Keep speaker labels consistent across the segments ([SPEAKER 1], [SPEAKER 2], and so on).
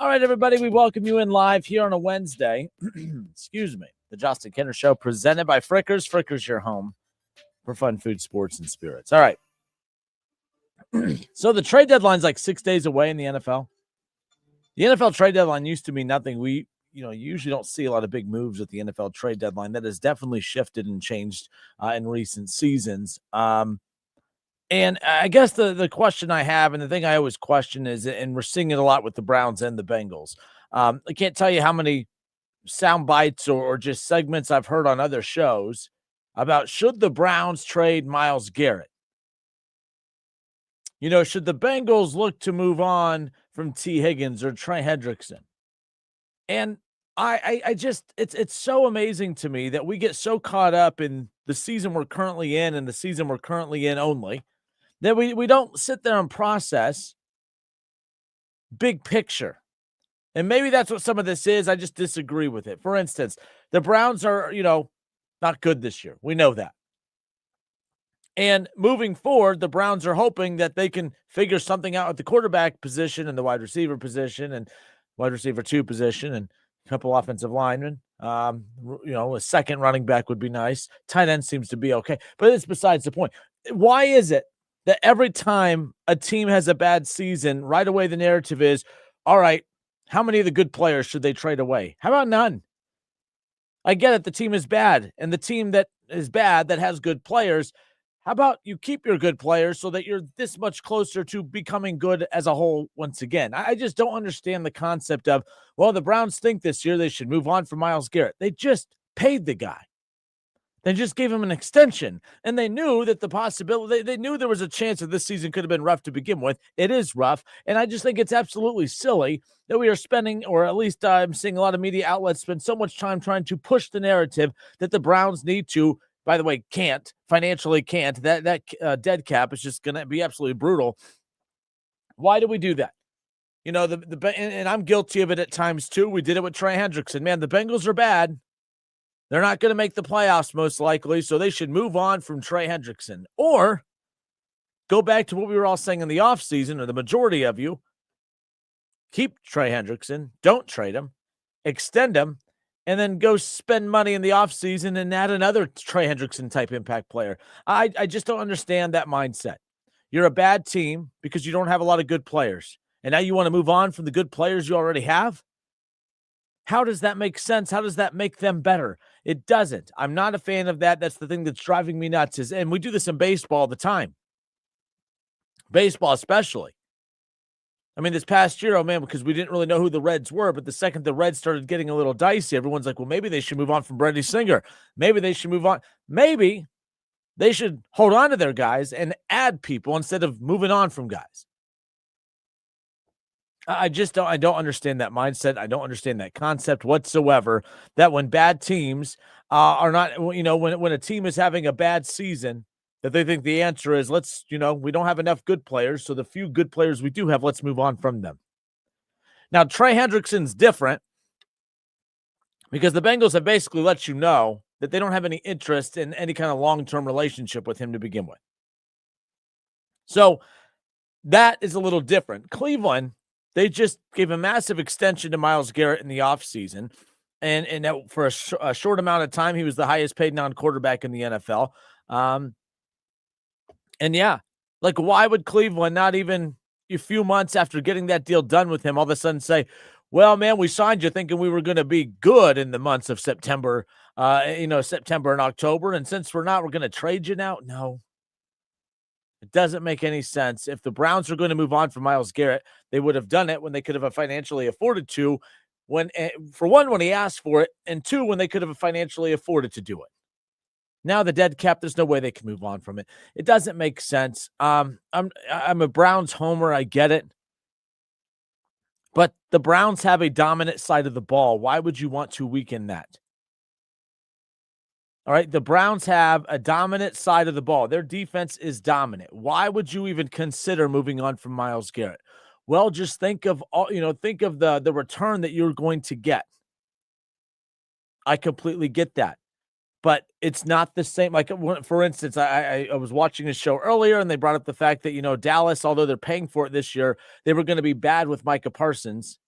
[SPEAKER 1] All right, everybody, we welcome you in live here on a Wednesday. Excuse me. The Justin Kenner Show presented by Frickers. Frickers, your home for fun, food, sports, and spirits. All right. So the trade deadline's like 6 days away in the NFL. The NFL trade deadline used to mean nothing. We, usually don't see a lot of big moves at the NFL trade deadline. That has definitely shifted and changed in recent seasons. And I guess the question I have, and the thing I always question is, and we're seeing it a lot with the Browns and the Bengals. I can't tell you how many sound bites or just segments I've heard on other shows about should the Browns trade Myles Garrett? Should the Bengals look to move on from T. Higgins or Trey Hendrickson? And I just, it's so amazing to me that we get so caught up in the season we're currently in and the season we're currently in only, that we don't sit there and process big picture. And maybe that's what some of this is. I just disagree with it. For instance, the Browns are, not good this year. We know that. And moving forward, the Browns are hoping that they can figure something out at the quarterback position and the wide receiver position and wide receiver 2 position and a couple offensive linemen. A second running back would be nice. Tight end seems to be okay. But it's besides the point. Why is it that every time a team has a bad season, right away the narrative is, all right, how many of the good players should they trade away? How about none? I get it. The team is bad. And the team that is bad that has good players, how about you keep your good players so that you're this much closer to becoming good as a whole once again? I just don't understand the concept of, well, the Browns think this year they should move on from Myles Garrett. They just paid the guy. They just gave him an extension, and they knew that the possibility, they knew there was a chance that this season could have been rough to begin with. It is rough, and I just think it's absolutely silly that we are spending, or at least I'm seeing a lot of media outlets spend so much time trying to push the narrative that the Browns need to, by the way, financially can't. That dead cap is just going to be absolutely brutal. Why do we do that? And I'm guilty of it at times too. We did it with Trey Hendrickson. Man, the Bengals are bad. They're not going to make the playoffs most likely, so they should move on from Trey Hendrickson. Or go back to what we were all saying in the offseason, or the majority of you. Keep Trey Hendrickson. Don't trade him. Extend him. And then go spend money in the offseason and add another Trey Hendrickson-type impact player. I just don't understand that mindset. You're a bad team because you don't have a lot of good players. And now you want to move on from the good players you already have? How does that make sense? How does that make them better? It doesn't. I'm not a fan of that. That's the thing that's driving me nuts. And we do this in baseball all the time. Baseball especially. I mean, this past year, oh man, because we didn't really know who the Reds were, but the second the Reds started getting a little dicey, everyone's like, well, maybe they should move on from Brady Singer. Maybe they should move on. Maybe they should hold on to their guys and add people instead of moving on from guys. I don't understand that mindset. I don't understand that concept whatsoever, that when bad teams are not, when a team is having a bad season, that they think the answer is, we don't have enough good players. So the few good players we do have, let's move on from them. Now, Trey Hendrickson's different because the Bengals have basically let you know that they don't have any interest in any kind of long-term relationship with him to begin with. So that is a little different. Cleveland, they just gave a massive extension to Myles Garrett in the offseason. And that for a short amount of time, he was the highest paid non-quarterback in the NFL. And yeah, why would Cleveland not even a few months after getting that deal done with him all of a sudden say, well, man, we signed you thinking we were going to be good in the months of September, September and October. And since we're not, we're going to trade you now. No. It doesn't make any sense. If the Browns are going to move on from Myles Garrett, they would have done it when they could have financially afforded to, when he asked for it, and two, when they could have financially afforded to do it. Now the dead cap, there's no way they can move on from it. It doesn't make sense. I'm a Browns homer. I get it. But the Browns have a dominant side of the ball. Why would you want to weaken that? All right, the Browns have a dominant side of the ball. Their defense is dominant. Why would you even consider moving on from Myles Garrett? Well, just think of the return that you're going to get. I completely get that. but it's not the same. Like, for instance, I was watching a show earlier and they brought up the fact that, Dallas, although they're paying for it this year, they were going to be bad with Micah Parsons.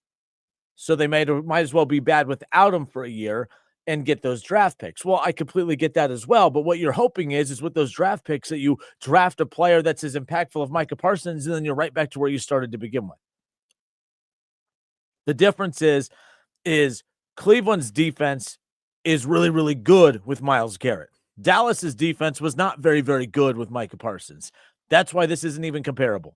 [SPEAKER 1] So they might as well be bad without him for a year and get those draft picks. Well, I completely get that as well. But what you're hoping is with those draft picks that you draft a player that's as impactful as Micah Parsons, and then you're right back to where you started to begin with. The difference is Cleveland's defense is really, really good with Myles Garrett. Dallas's defense was not very, very good with Micah Parsons. That's why this isn't even comparable.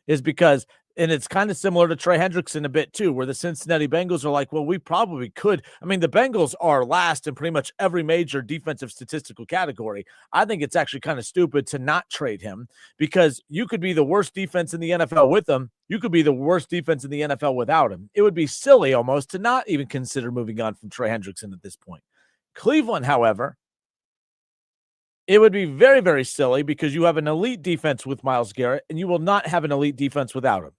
[SPEAKER 1] Is because, and it's kind of similar to Trey Hendrickson a bit too, where the Cincinnati Bengals are like, well, we probably could. I mean, the Bengals are last in pretty much every major defensive statistical category. I think it's actually kind of stupid to not trade him, because you could be the worst defense in the NFL with him. You could be the worst defense in the NFL without him. It would be silly almost to not even consider moving on from Trey Hendrickson at this point. Cleveland, however, it would be very, very silly, because you have an elite defense with Myles Garrett, and you will not have an elite defense without him.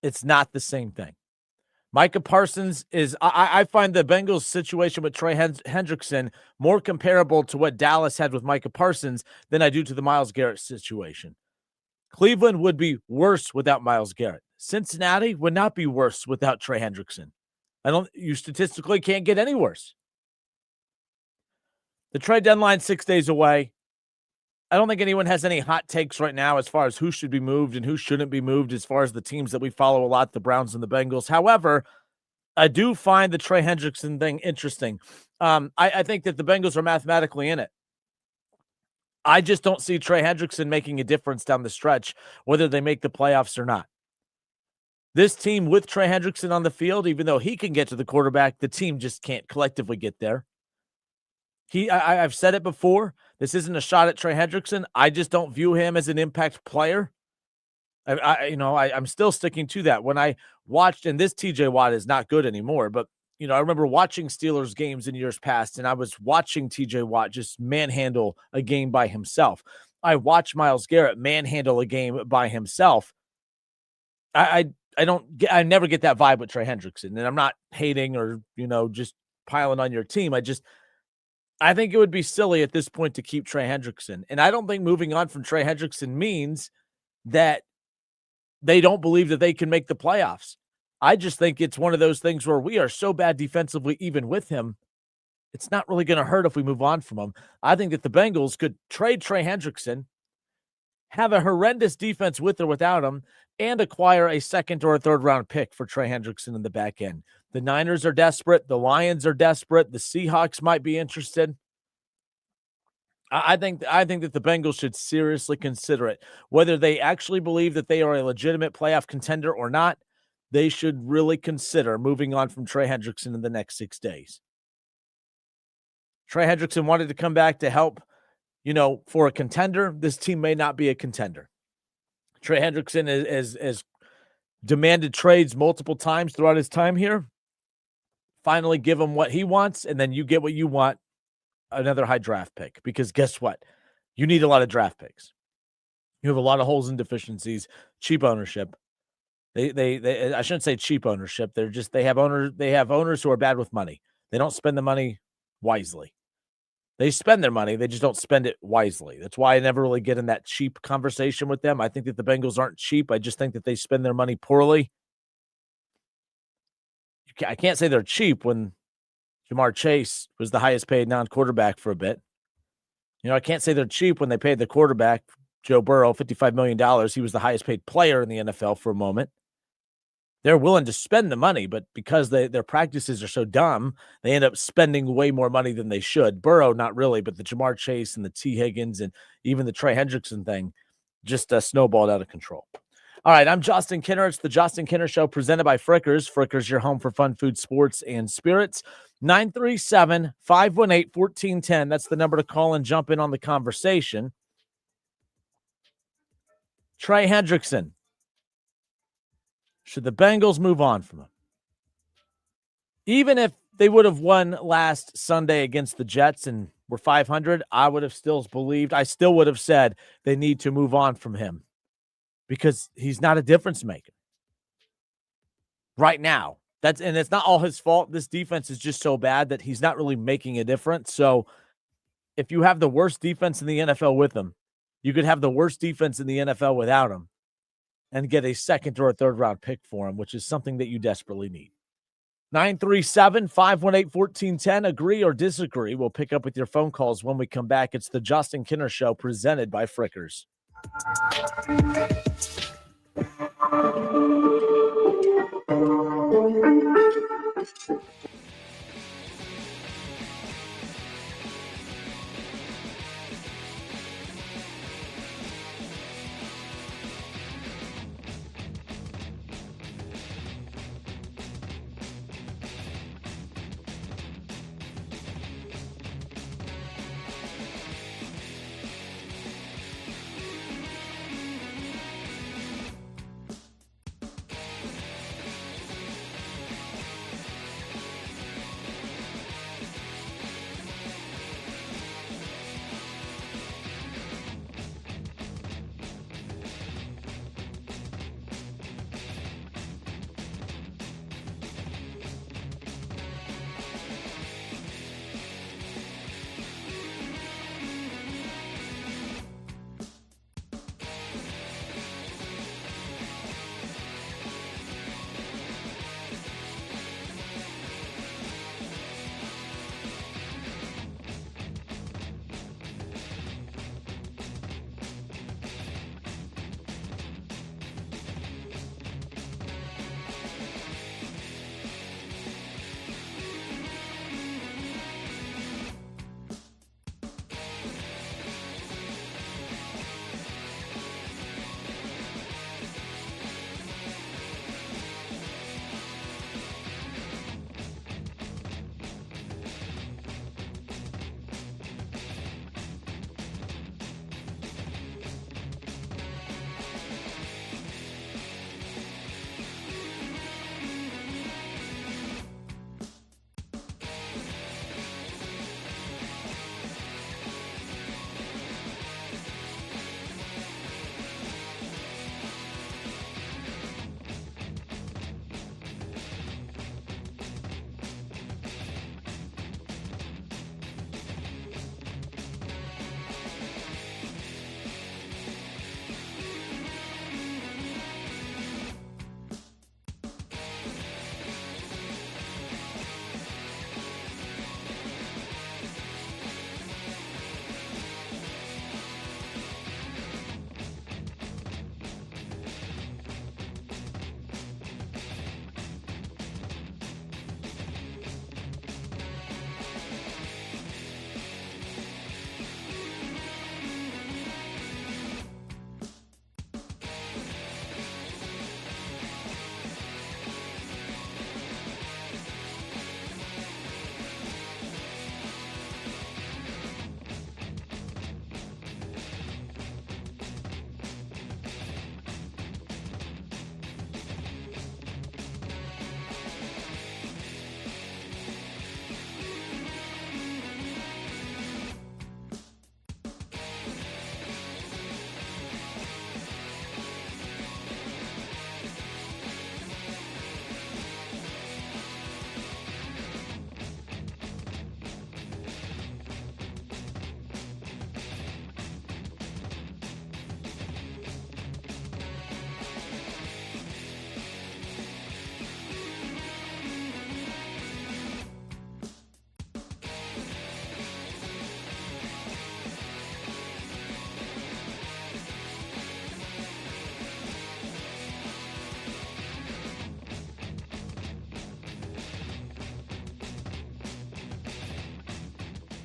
[SPEAKER 1] It's not the same thing. Micah Parsons is, I find the Bengals situation with Trey Hendrickson more comparable to what Dallas had with Micah Parsons than I do to the Myles Garrett situation. Cleveland would be worse without Myles Garrett. Cincinnati would not be worse without Trey Hendrickson. You statistically can't get any worse. The trade deadline 6 days away. I don't think anyone has any hot takes right now as far as who should be moved and who shouldn't be moved, as far as the teams that we follow a lot, the Browns and the Bengals. However, I do find the Trey Hendrickson thing interesting. I think that the Bengals are mathematically in it. I just don't see Trey Hendrickson making a difference down the stretch, whether they make the playoffs or not. This team with Trey Hendrickson on the field, even though he can get to the quarterback, the team just can't collectively get there. I've said it before. This isn't a shot at Trey Hendrickson. I just don't view him as an impact player. I'm still sticking to that. When I watched, and this TJ Watt is not good anymore, but I remember watching Steelers games in years past, and I was watching TJ Watt just manhandle a game by himself. I watched Myles Garrett manhandle a game by himself. I never get that vibe with Trey Hendrickson, and I'm not hating or just piling on your team. I think it would be silly at this point to keep Trey Hendrickson. And I don't think moving on from Trey Hendrickson means that they don't believe that they can make the playoffs. I just think it's one of those things where we are so bad defensively, even with him, it's not really going to hurt if we move on from him. I think that the Bengals could trade Trey Hendrickson, have a horrendous defense with or without him, and acquire a second or a third round pick for Trey Hendrickson in the back end. The Niners are desperate. The Lions are desperate. The Seahawks might be interested. I think that the Bengals should seriously consider it. Whether they actually believe that they are a legitimate playoff contender or not, they should really consider moving on from Trey Hendrickson in the next 6 days. Trey Hendrickson wanted to come back to help, for a contender. This team may not be a contender. Trey Hendrickson has demanded trades multiple times throughout his time here. Finally give him what he wants, and then you get what you want, another high draft pick. Because guess what? You need a lot of draft picks. You have a lot of holes and deficiencies, cheap ownership. They I shouldn't say cheap ownership. They have owners who are bad with money. They don't spend the money wisely. They spend their money, they just don't spend it wisely. That's why I never really get in that cheap conversation with them. I think that the Bengals aren't cheap. I just think that they spend their money poorly. I can't say they're cheap when Ja'Marr Chase was the highest paid non-quarterback for a bit. I can't say they're cheap when they paid the quarterback, Joe Burrow, $55 million. He was the highest paid player in the NFL for a moment. They're willing to spend the money, but because their practices are so dumb, they end up spending way more money than they should. Burrow, not really, but the Ja'Marr Chase and the T. Higgins and even the Trey Hendrickson thing just snowballed out of control. All right, I'm Justin Kinner. It's the Justin Kinner Show presented by Frickers. Frickers, your home for fun, food, sports, and spirits. 937-518-1410. That's the number to call and jump in on the conversation. Trey Hendrickson. Should the Bengals move on from him? Even if they would have won last Sunday against the Jets and were 500, I still would have said they need to move on from him because he's not a difference maker right now. And it's not all his fault. This defense is just so bad that he's not really making a difference. So if you have the worst defense in the NFL with him, you could have the worst defense in the NFL without him and get a second or a third round pick for him, which is something that you desperately need. 937-518-1410. Agree or disagree? We'll pick up with your phone calls when we come back. It's the Justin Kinner Show presented by Frickers.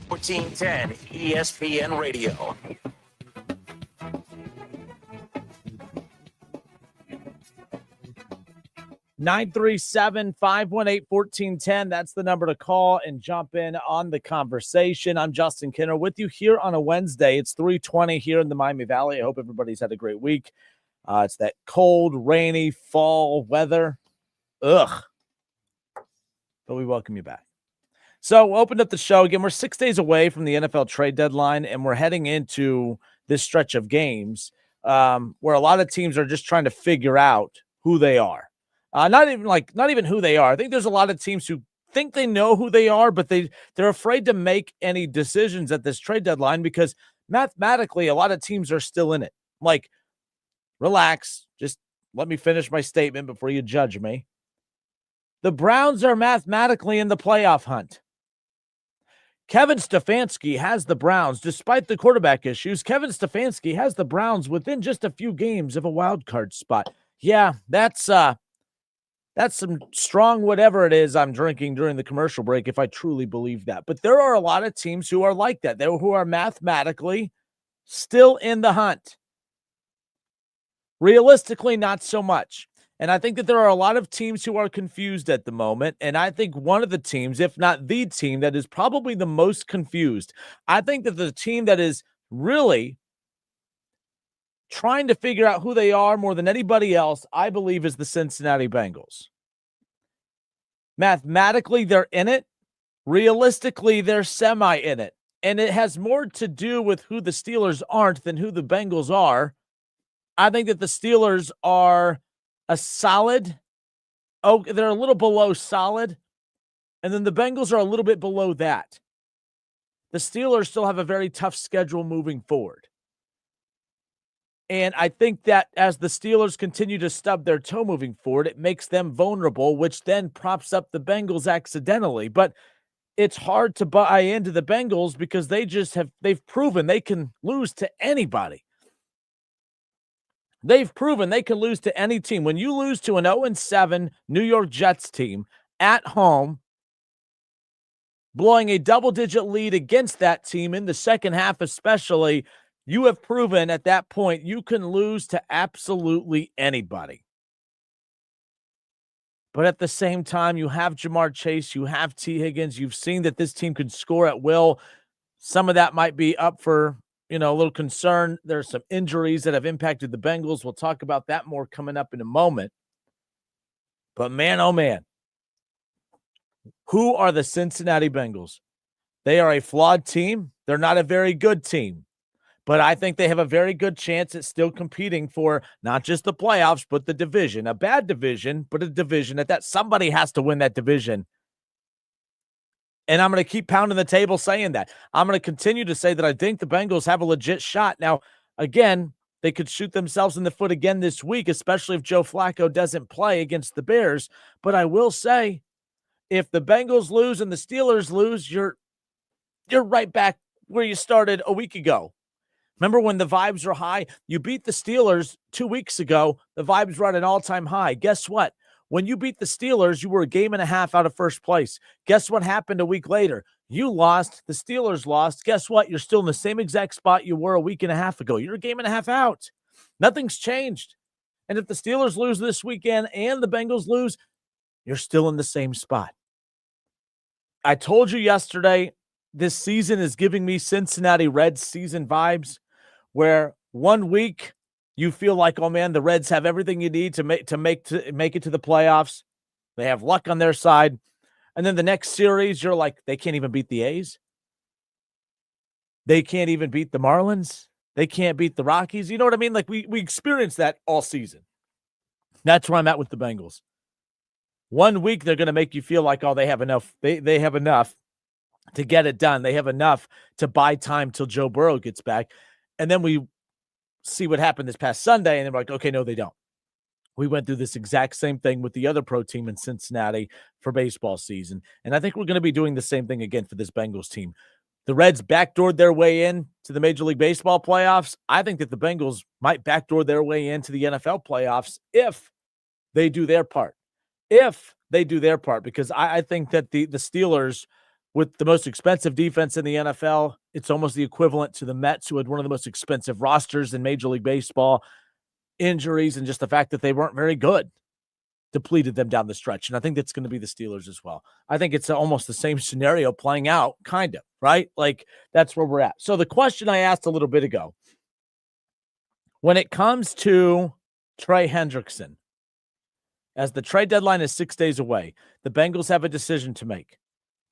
[SPEAKER 2] $14.10 ESPN Radio.
[SPEAKER 1] Nine 937-518-1410. That's the number to call and jump in on the conversation. I'm Justin Kinner with you here on a Wednesday. It's 3:20 here in the Miami Valley. I hope everybody's had a great week. It's that cold, rainy fall weather. Ugh. But we welcome you back. So we opened up the show again. We're 6 days away from the NFL trade deadline, and we're heading into this stretch of games where a lot of teams are just trying to figure out who they are. Not even who they are. I think there's a lot of teams who think they know who they are, but they're afraid to make any decisions at this trade deadline because mathematically, a lot of teams are still in it. Like, relax. Just let me finish my statement before you judge me. The Browns are mathematically in the playoff hunt. Kevin Stefanski has the Browns, despite the quarterback issues. Kevin Stefanski has the Browns within just a few games of a wild card spot. Yeah, that's some strong whatever it is I'm drinking during the commercial break if I truly believe that. But there are a lot of teams who are like that, who are mathematically still in the hunt. Realistically, not so much. And I think that there are a lot of teams who are confused at the moment. And I think one of the teams, if not the team, that is probably the most confused, I think that the team that is really trying to figure out who they are more than anybody else, I believe, is the Cincinnati Bengals. Mathematically, they're in it. Realistically, they're semi in it. And it has more to do with who the Steelers aren't than who the Bengals are. I think that the Steelers are a solid. Oh, they're a little below solid. And then the Bengals are a little bit below that. The Steelers still have a very tough schedule moving forward. And I think that as the Steelers continue to stub their toe moving forward, it makes them vulnerable, which then props up the Bengals accidentally. But it's hard to buy into the Bengals because they've proven they can lose to anybody. They've proven they can lose to any team. When you lose to an 0-7 New York Jets team at home, blowing a double-digit lead against that team in the second half especially, you have proven at that point you can lose to absolutely anybody. But at the same time, you have Jamar Chase, you have T. Higgins. You've seen that this team can score at will. Some of that might be up for, a little concern. There's some injuries that have impacted the Bengals. We'll talk about that more coming up in a moment. But man, oh man, who are the Cincinnati Bengals? They are a flawed team. They're not a very good team. But I think they have a very good chance at still competing for not just the playoffs, but the division. A bad division, but a division that somebody has to win that division. And I'm going to keep pounding the table saying that. I'm going to continue to say that I think the Bengals have a legit shot. Now, again, they could shoot themselves in the foot again this week, especially if Joe Flacco doesn't play against the Bears. But I will say, if the Bengals lose and the Steelers lose, you're right back where you started a week ago. Remember when the vibes were high? You beat the Steelers 2 weeks ago. The vibes were at an all-time high. Guess what? When you beat the Steelers, you were a game and a half out of first place. Guess what happened a week later? You lost. The Steelers lost. Guess what? You're still in the same exact spot you were a week and a half ago. You're a game and a half out. Nothing's changed. And if the Steelers lose this weekend and the Bengals lose, you're still in the same spot. I told you yesterday, this season is giving me Cincinnati Reds season vibes, where 1 week you feel like, oh man, the Reds have everything you need to make it to the playoffs. They have luck on their side. And then the next series, you're like, they can't even beat the A's. They can't even beat the Marlins. They can't beat the Rockies. You know what I mean? Like we experienced that all season. That's where I'm at with the Bengals. 1 week, they're going to make you feel like, oh, they have enough. They have enough to get it done. They have enough to buy time till Joe Burrow gets back. And then we see what happened this past Sunday, and they're like, okay, no, they don't. We went through this exact same thing with the other pro team in Cincinnati for baseball season. And I think we're going to be doing the same thing again for this Bengals team. The Reds backdoored their way in to the Major League Baseball playoffs. I think that the Bengals might backdoor their way into the NFL playoffs if they do their part. If they do their part, because I think that the Steelers, with the most expensive defense in the NFL, it's almost the equivalent to the Mets, who had one of the most expensive rosters in Major League Baseball. Injuries and just the fact that they weren't very good depleted them down the stretch. And I think that's going to be the Steelers as well. I think it's almost the same scenario playing out, kind of, right? Like, that's where we're at. So the question I asked a little bit ago, when it comes to Trey Hendrickson, as the trade deadline is 6 days away, the Bengals have a decision to make.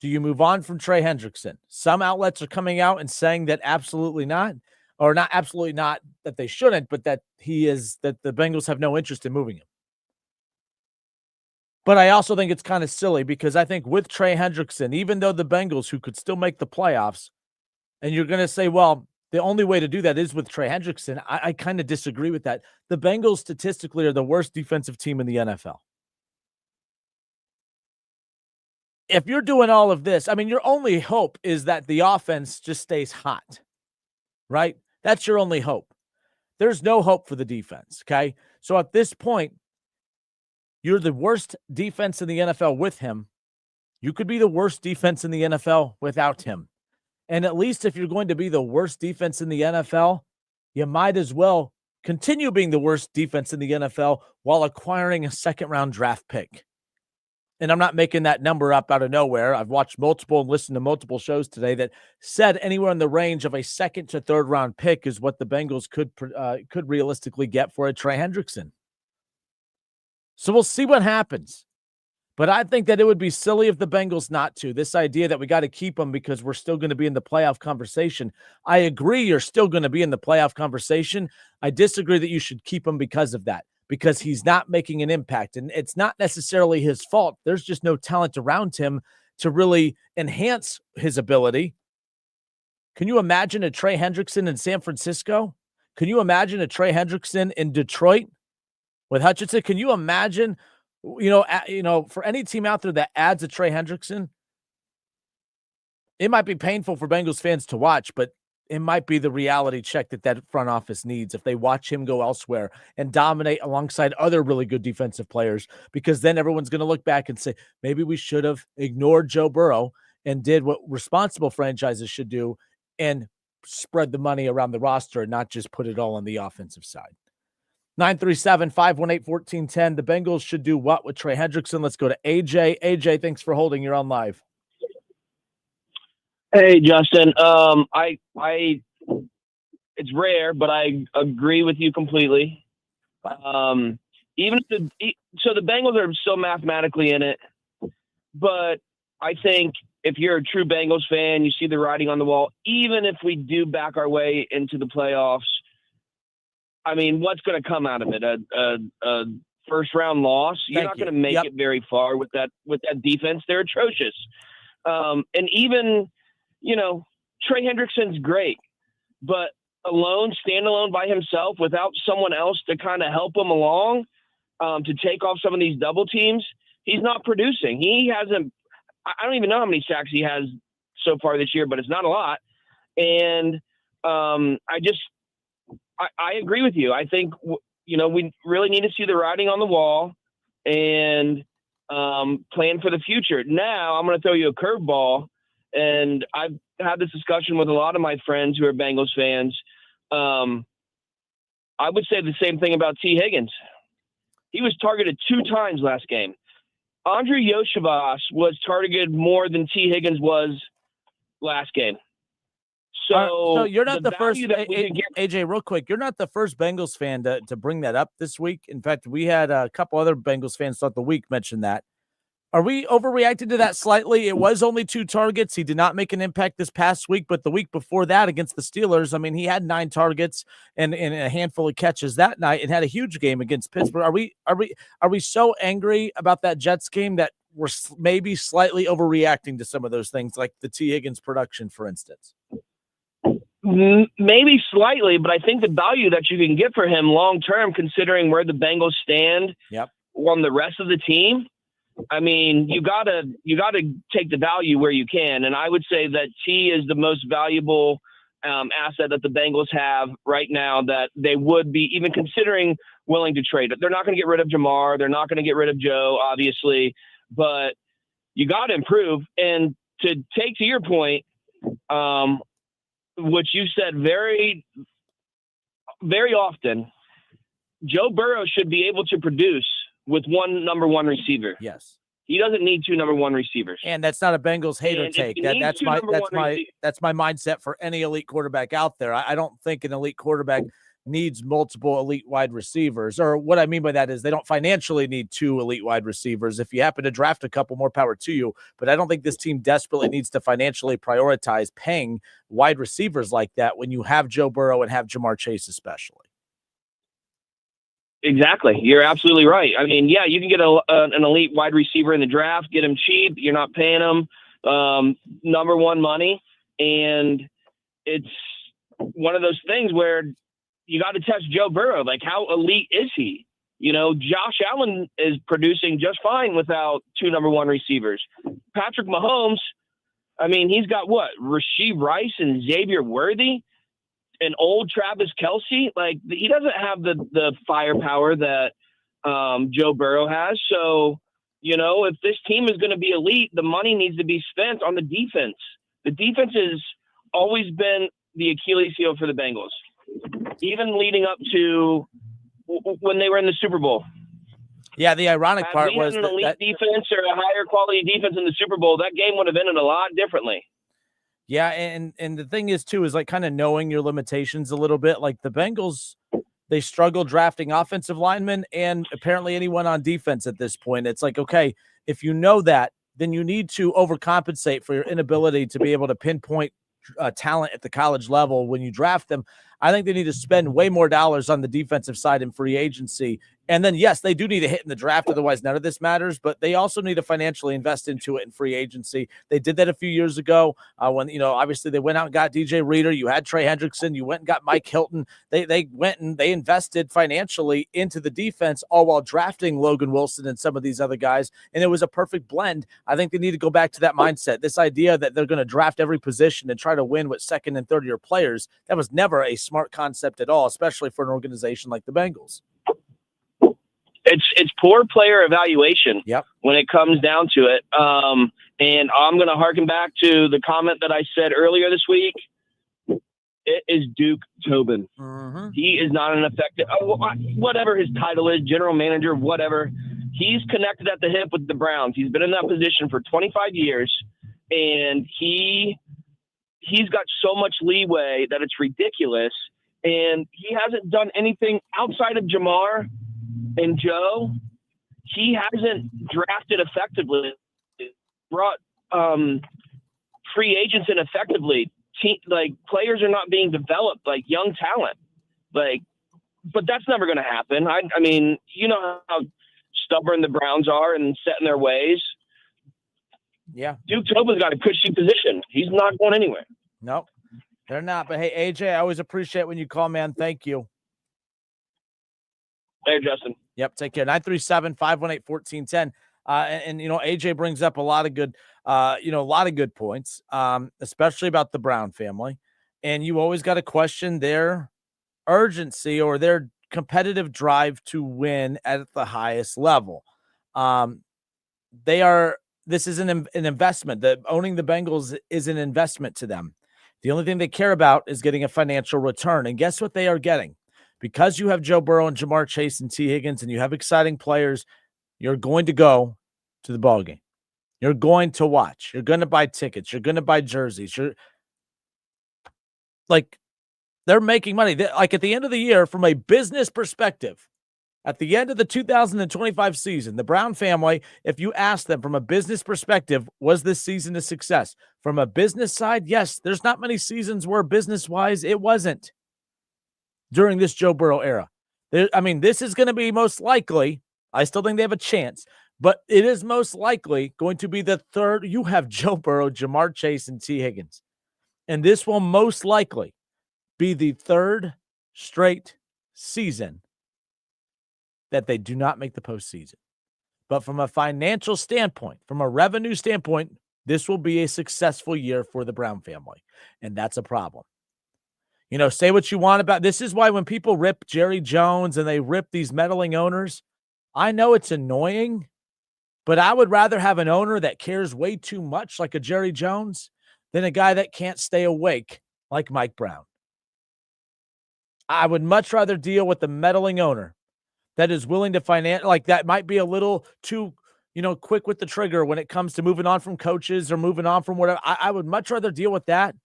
[SPEAKER 1] Do you move on from Trey Hendrickson? Some outlets are coming out and saying that absolutely not, or not absolutely not that they shouldn't, but that the Bengals have no interest in moving him. But I also think it's kind of silly because I think with Trey Hendrickson, even though the Bengals, who could still make the playoffs, and you're going to say, well, the only way to do that is with Trey Hendrickson. I kind of disagree with that. The Bengals statistically are the worst defensive team in the NFL. If you're doing all of this, I mean, your only hope is that the offense just stays hot, right? That's your only hope. There's no hope for the defense, okay? So at this point, you're the worst defense in the NFL with him. You could be the worst defense in the NFL without him. And at least if you're going to be the worst defense in the NFL, you might as well continue being the worst defense in the NFL while acquiring a second-round draft pick. And I'm not making that number up out of nowhere. I've watched multiple and listened to multiple shows today that said anywhere in the range of a second to third round pick is what the Bengals could realistically get for a Trey Hendrickson. So we'll see what happens. But I think that it would be silly of the Bengals not to. This idea that we got to keep him because we're still going to be in the playoff conversation. I agree you're still going to be in the playoff conversation. I disagree that you should keep him because of that, because he's not making an impact. And it's not necessarily his fault. There's just no talent around him to really enhance his ability. Can you imagine a Trey Hendrickson in San Francisco? Can you imagine a Trey Hendrickson in Detroit with Hutchinson? Can you imagine, for any team out there that adds a Trey Hendrickson, it might be painful for Bengals fans to watch, but it might be the reality check that front office needs if they watch him go elsewhere and dominate alongside other really good defensive players, because then everyone's going to look back and say, maybe we should have ignored Joe Burrow and did what responsible franchises should do and spread the money around the roster and not just put it all on the offensive side. 937-518-1410. The Bengals should do what with Trey Hendrickson? Let's go to AJ. AJ, thanks for holding. You're on live.
[SPEAKER 3] Hey, Justin. It's rare, but I agree with you completely. So the Bengals are still mathematically in it, but I think if you're a true Bengals fan, you see the writing on the wall. Even if we do back our way into the playoffs, I mean, what's going to come out of it? A first round loss? You're not going to make it very far with that defense. They're atrocious. And even, Trey Hendrickson's great, but standalone by himself without someone else to kind of help him along, to take off some of these double teams, he's not producing. I don't even know how many sacks he has so far this year, but it's not a lot. And I agree with you. I think, we really need to see the writing on the wall and plan for the future. Now I'm going to throw you a curveball, and I've had this discussion with a lot of my friends who are Bengals fans. I would say the same thing about T. Higgins. He was targeted 2 times last game. Andre Yoshivas was targeted more than T. Higgins was last game.
[SPEAKER 1] So you're not the first, AJ, real quick, you're not the first Bengals fan to bring that up this week. In fact, we had a couple other Bengals fans throughout the week mention that. Are we overreacting to that slightly? It was only 2 targets. He did not make an impact this past week, but the week before that against the Steelers, I mean, he had 9 targets and a handful of catches that night and had a huge game against Pittsburgh. Are we so angry about that Jets game that we're maybe slightly overreacting to some of those things, like the T. Higgins production, for instance?
[SPEAKER 3] Maybe slightly, but I think the value that you can get for him long term, considering where the Bengals stand on the rest of the team, I mean, you gotta take the value where you can. And I would say that T is the most valuable asset that the Bengals have right now that they would be even considering willing to trade it. They're not going to get rid of Jamar. They're not going to get rid of Joe, obviously, but you got to improve. And to take to your point, which you said very, very often, Joe Burrow should be able to produce with 1 number 1 receiver.
[SPEAKER 1] Yes.
[SPEAKER 3] He doesn't need 2 number 1 receivers.
[SPEAKER 1] And that's not a Bengals hater take. That's my mindset for any elite quarterback out there. I don't think an elite quarterback needs multiple elite wide receivers. Or what I mean by that is they don't financially need 2 elite wide receivers. If you happen to draft a couple, more power to you. But I don't think this team desperately needs to financially prioritize paying wide receivers like that when you have Joe Burrow and have Jamar Chase especially.
[SPEAKER 3] Exactly. You're absolutely right. I mean, yeah, you can get an elite wide receiver in the draft, get him cheap. You're not paying him number one money. And it's one of those things where you got to test Joe Burrow. Like, how elite is he? You know, Josh Allen is producing just fine without two number one receivers. Patrick Mahomes, I mean, he's got what? Rashee Rice and Xavier Worthy and old Travis Kelce. Like, he doesn't have the firepower that Joe Burrow has. So, you know, if this team is going to be elite, the money needs to be spent on the defense. The defense has always been the Achilles heel for the Bengals, even leading up to when they were in the Super Bowl.
[SPEAKER 1] Yeah, the ironic part
[SPEAKER 3] we
[SPEAKER 1] was
[SPEAKER 3] had an elite defense or a higher quality defense in the Super Bowl, that game would have ended a lot differently.
[SPEAKER 1] Yeah, and the thing is too is like kind of knowing your limitations a little bit. Like the Bengals, they struggle drafting offensive linemen and apparently anyone on defense at this point. It's like, okay, if you know that, then you need to overcompensate for your inability to be able to pinpoint talent at the college level when you draft them. I think they need to spend way more dollars on the defensive side in free agency. And then, yes, they do need to hit in the draft. Otherwise, none of this matters. But they also need to financially invest into it in free agency. They did that a few years ago when, you know, obviously they went out and got DJ Reader. You had Trey Hendrickson. You went and got Mike Hilton. They went and they invested financially into the defense, all while drafting Logan Wilson and some of these other guys. And it was a perfect blend. I think they need to go back to that mindset. This idea that they're going to draft every position and try to win with second and third year players, that was never a smart concept at all, especially for an organization like the Bengals.
[SPEAKER 3] It's poor player evaluation.
[SPEAKER 1] Yep.
[SPEAKER 3] When it comes down to it. And I'm going to harken back to the comment that I said earlier this week. It is Duke Tobin.
[SPEAKER 1] Mm-hmm.
[SPEAKER 3] He is not an effective, whatever his title is, general manager, whatever. He's connected at the hip with the Browns. He's been in that position for 25 years, and he's got so much leeway that it's ridiculous. And he hasn't done anything outside of Jamar and Joe. He hasn't drafted effectively, brought free agents in effectively. Like, players are not being developed, like young talent. Like, but that's never going to happen. I mean, you know how stubborn the Browns are and set in their ways.
[SPEAKER 1] Yeah.
[SPEAKER 3] Duke Tobin's got a cushy position. He's not going anywhere.
[SPEAKER 1] Nope, they're not. But hey, AJ, I always appreciate when you call, man. Thank you.
[SPEAKER 3] Hey, Justin.
[SPEAKER 1] Yep, take care. 937-518-1410. And you know, AJ brings up a lot of good, a lot of good points, especially about the Brown family. And you always got to question their urgency or their competitive drive to win at the highest level. This is an investment. Owning the Bengals is an investment to them. The only thing they care about is getting a financial return. And guess what they are getting? Because you have Joe Burrow and Jamar Chase and T. Higgins, and you have exciting players, you're going to go to the ballgame. You're going to watch. You're going to buy tickets. You're going to buy jerseys. They're making money. Like, at the end of the year, from a business perspective, at the end of the 2025 season, the Brown family, if you ask them from a business perspective, was this season a success? From a business side, yes, there's not many seasons where business-wise it wasn't during this Joe Burrow era. This is going to be most likely, I still think they have a chance, but it is most likely going to be the third. You have Joe Burrow, Jamar Chase, and T. Higgins. And this will most likely be the third straight season that they do not make the postseason. But from a financial standpoint, from a revenue standpoint, this will be a successful year for the Brown family. And that's a problem. You know, say what you want about this. Is why when people rip Jerry Jones and they rip these meddling owners, I know it's annoying, but I would rather have an owner that cares way too much, like a Jerry Jones, than a guy that can't stay awake like Mike Brown. I would much rather deal with the meddling owner that is willing to finance, like, that might be a little too, quick with the trigger when it comes to moving on from coaches or moving on from whatever. I would much rather deal with that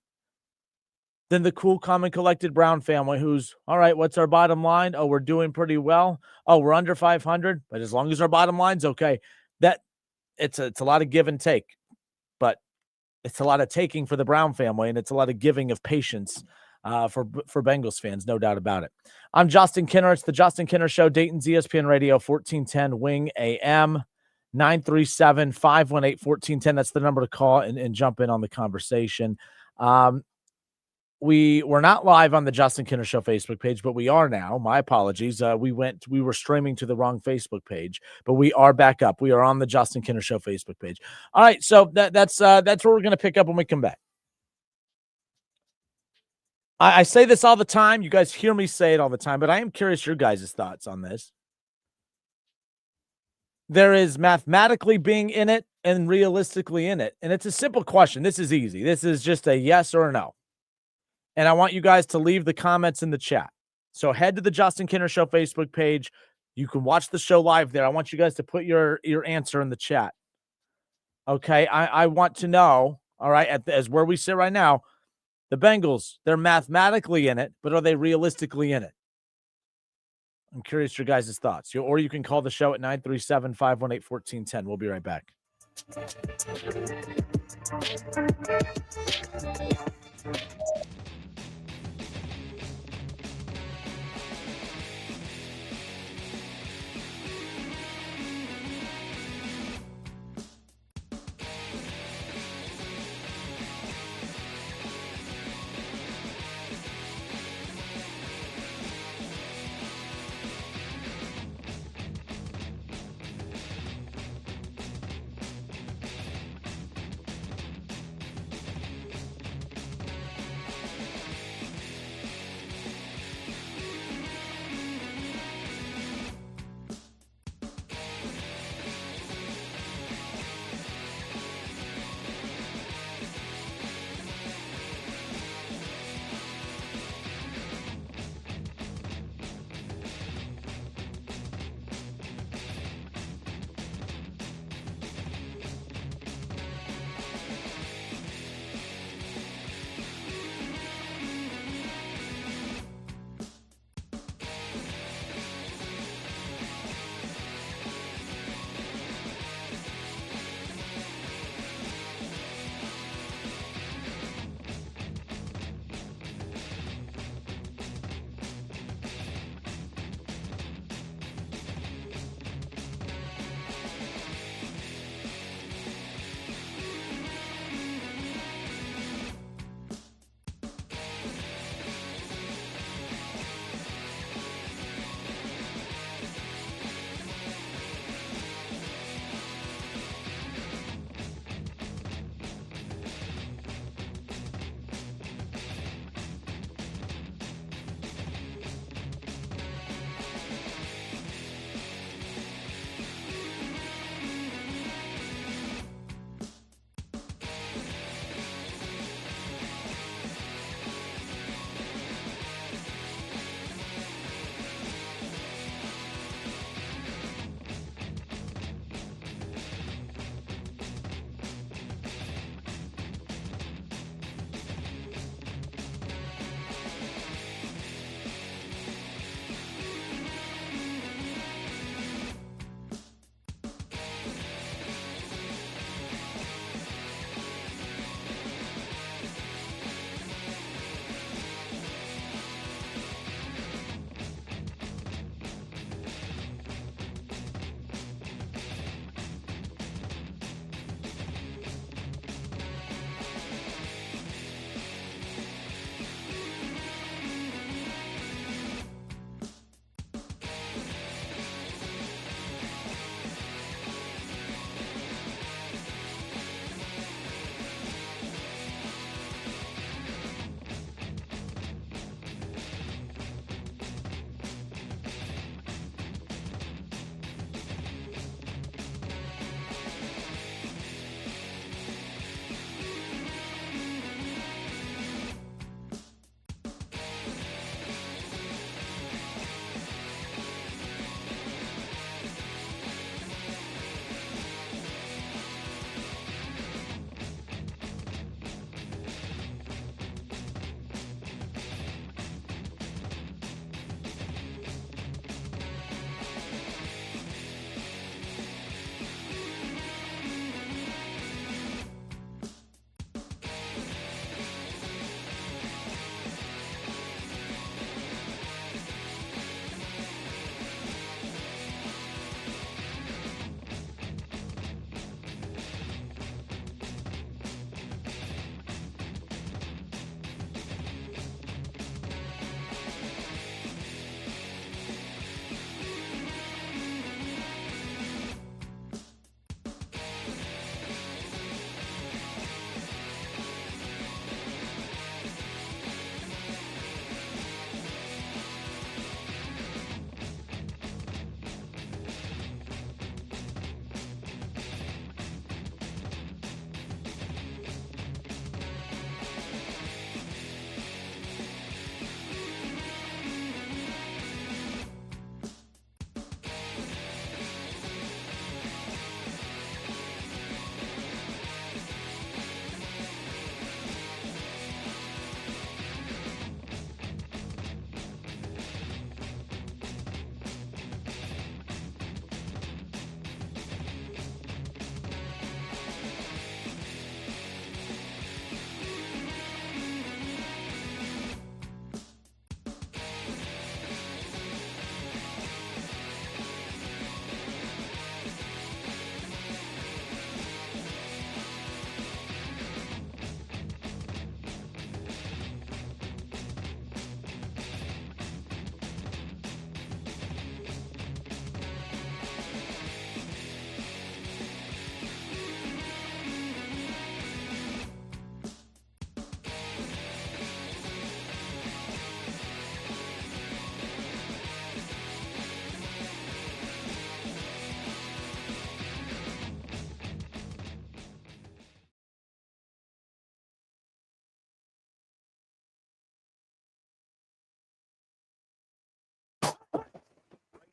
[SPEAKER 1] than the cool, calm, and collected Brown family who's, all right, what's our bottom line? Oh, we're doing pretty well. Oh, we're under 500, but as long as our bottom line's okay, that it's a lot of give and take, but it's a lot of taking for the Brown family, and it's a lot of giving of patience for Bengals fans, no doubt about it. I'm Justin Kinner. It's the Justin Kinner Show, Dayton's ESPN Radio, 1410 Wing AM, 937-518-1410. That's the number to call and jump in on the conversation. We were not live on the Justin Kinner Show Facebook page, but we are now. My apologies. We were streaming to the wrong Facebook page, but we are back up. We are on the Justin Kinner Show Facebook page. All right, so that's where we're going to pick up when we come back. I say this all the time. You guys hear me say it all the time, but I am curious your guys' thoughts on this. There is mathematically being in it and realistically in it, and it's a simple question. This is easy. This is just a yes or a no. And I want you guys to leave the comments in the chat. So head to the Justin Kinner Show Facebook page. You can watch the show live there. I want you guys to put your answer in the chat. Okay, I want to know, all right, as where we sit right now, the Bengals, they're mathematically in it, but are they realistically in it? I'm curious your guys' thoughts. Or you can call the show at 937-518-1410. We'll be right back.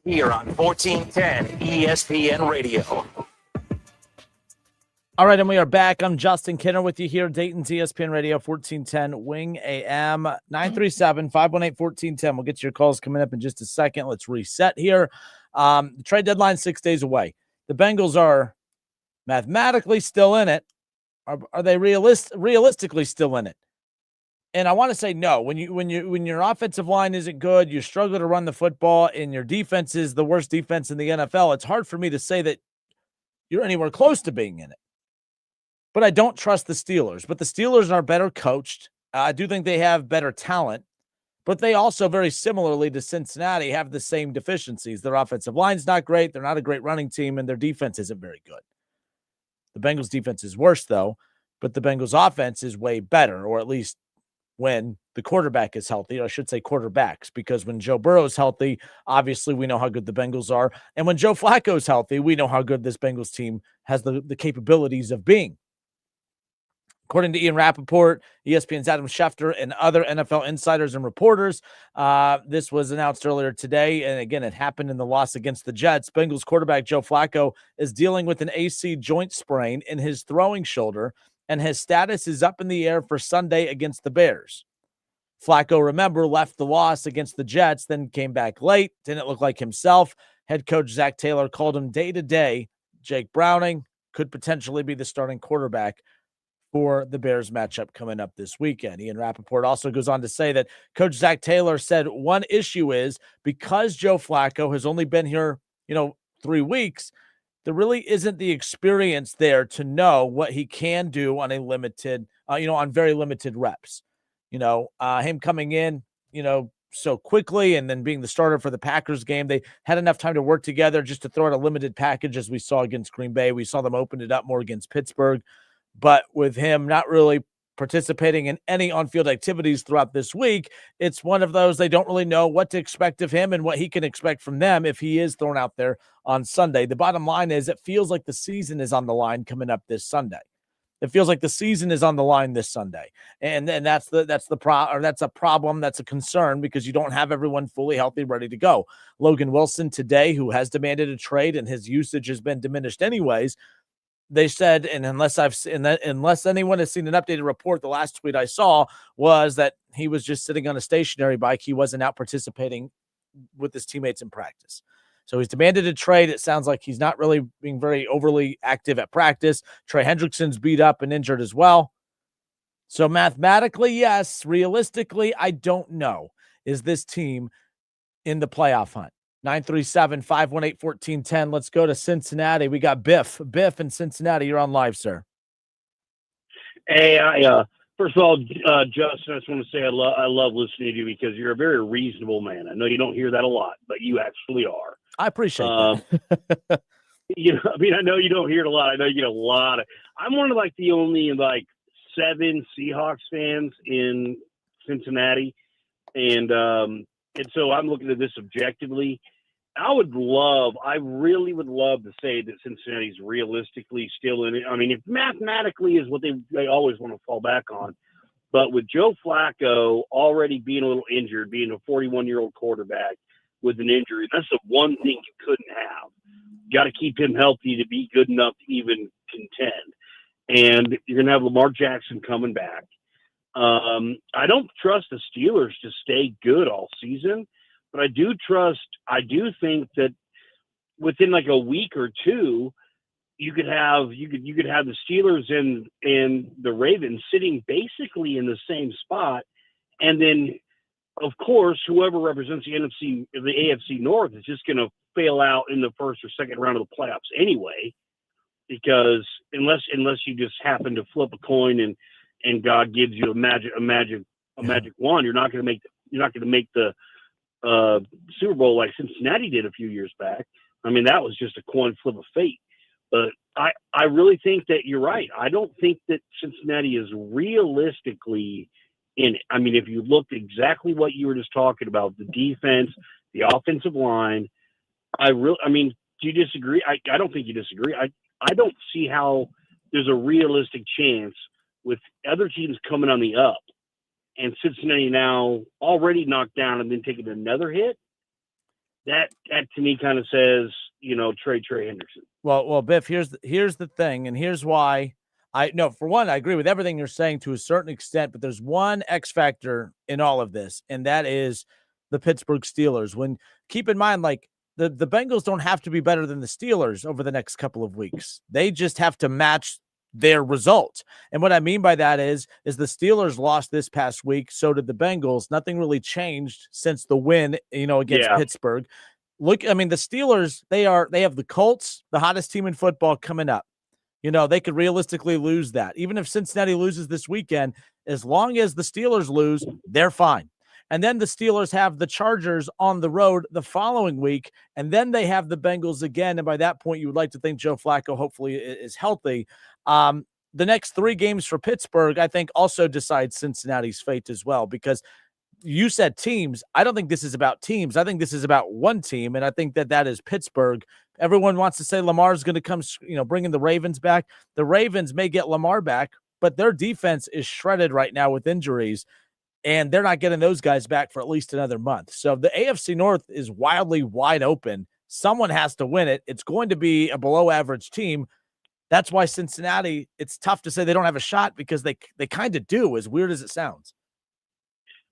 [SPEAKER 2] here on 1410 ESPN Radio.
[SPEAKER 1] All right, and we are back. I'm Justin Kinner with you here, Dayton's ESPN Radio, 1410 Wing AM, 937-518-1410. We'll get your calls coming up in just a second. Let's reset here. The trade deadline 6 days away. The Bengals are mathematically still in it. Are they realistically still in it? And I want to say no. When your offensive line isn't good, you struggle to run the football, and your defense is the worst defense in the NFL, it's hard for me to say that you're anywhere close to being in it. But I don't trust the Steelers. But the Steelers are better coached. I do think they have better talent. But they also, very similarly to Cincinnati, have the same deficiencies. Their offensive line's not great. They're not a great running team, and their defense isn't very good. The Bengals' defense is worse, though. But the Bengals' offense is way better, or at least when the quarterback is healthy. Or I should say quarterbacks, because when Joe Burrow is healthy, obviously we know how good the Bengals are. And when Joe Flacco is healthy, we know how good this Bengals team has the capabilities of being. According to Ian Rappaport, ESPN's Adam Schefter, and other NFL insiders and reporters, this was announced earlier today. And again, it happened in the loss against the Jets. Bengals quarterback Joe Flacco is dealing with an AC joint sprain in his throwing shoulder, and his status is up in the air for Sunday against the Bears. Flacco, remember, left the loss against the Jets, then came back late, didn't look like himself. Head coach Zach Taylor called him day-to-day. Jake Browning could potentially be the starting quarterback for the Bears matchup coming up this weekend. Ian Rappaport also goes on to say that Coach Zach Taylor said one issue is because Joe Flacco has only been here, 3 weeks, there really isn't the experience there to know what he can do on a limited, on very limited reps. Him coming in, so quickly and then being the starter for the Packers game, they had enough time to work together just to throw out a limited package, as we saw against Green Bay. We saw them open it up more against Pittsburgh. But with him not really participating in any on-field activities throughout this week, it's one of those they don't really know what to expect of him and what he can expect from them if he is thrown out there on Sunday. The bottom line is it feels like the season is on the line coming up this Sunday. It feels like the season is on the line this Sunday. And then that's a problem, that's a concern, because you don't have everyone fully healthy, ready to go. Logan Wilson today, who has demanded a trade and his usage has been diminished anyways, they said, and unless anyone has seen an updated report, the last tweet I saw was that he was just sitting on a stationary bike. He wasn't out participating with his teammates in practice. So he's demanded a trade. It sounds like he's not really being very overly active at practice. Trey Hendrickson's beat up and injured as well. So mathematically, yes. Realistically, I don't know. Is this team in the playoff hunt? 937-518-1410. Let's go to Cincinnati. We got Biff. Biff in Cincinnati. You're on live, sir.
[SPEAKER 4] Hey, first of all, Justin, I just want to say I love listening to you because you're a very reasonable man. I know you don't hear that a lot, but you actually are.
[SPEAKER 1] I appreciate that.
[SPEAKER 4] I know you don't hear it a lot. I know you get a lot of. I'm one of the only 7 Seahawks fans in Cincinnati, and so I'm looking at this objectively. I really would love to say that Cincinnati's realistically still in it. I mean, if mathematically is what they always want to fall back on. But with Joe Flacco already being a little injured, being a 41-year-old quarterback with an injury, that's the one thing you couldn't have. You got to keep him healthy to be good enough to even contend. And you're going to have Lamar Jackson coming back. I don't trust the Steelers to stay good all season, but I do think that within a week or two, you could have the Steelers and the Ravens sitting basically in the same spot. And then, of course, whoever represents the AFC North is just going to fail out in the first or second round of the playoffs anyway, because unless you just happen to flip a coin and God gives you a magic wand, you're not going to make the Super Bowl like Cincinnati did a few years back. I mean, that was just a coin flip of fate. But I really think that you're right. I don't think that Cincinnati is realistically in it. I mean, if you looked exactly what you were just talking about, the defense, the offensive line, do you disagree? I don't think you disagree. I don't see how there's a realistic chance with other teams coming on the up and Cincinnati now already knocked down and then taking another hit. that to me kind of says, Trey Hendrickson.
[SPEAKER 1] Well, Biff, here's the thing, and here's why. For one, I agree with everything you're saying to a certain extent, but there's one X factor in all of this, and that is the Pittsburgh Steelers. Keep in mind, like the Bengals don't have to be better than the Steelers over the next couple of weeks. They just have to match their result. And what I mean by that is the Steelers lost this past week. So did the Bengals. Nothing really changed since the win, against Pittsburgh. The Steelers, they have the Colts, the hottest team in football, coming up. They could realistically lose that. Even if Cincinnati loses this weekend, as long as the Steelers lose, they're fine. And then the Steelers have the Chargers on the road the following week, and then they have the Bengals again. And by that point, you would like to think Joe Flacco hopefully is healthy. The next 3 games for Pittsburgh, I think, also decide Cincinnati's fate as well, because you said teams. I don't think this is about teams. I think this is about one team, and I think that is Pittsburgh. Everyone wants to say Lamar's going to come, bringing the Ravens back. The Ravens may get Lamar back, but their defense is shredded right now with injuries, and they're not getting those guys back for at least another month. So the AFC North is wildly wide open. Someone has to win it. It's going to be a below-average team. That's why Cincinnati, it's tough to say they don't have a shot, because they kind of do, as weird as it sounds.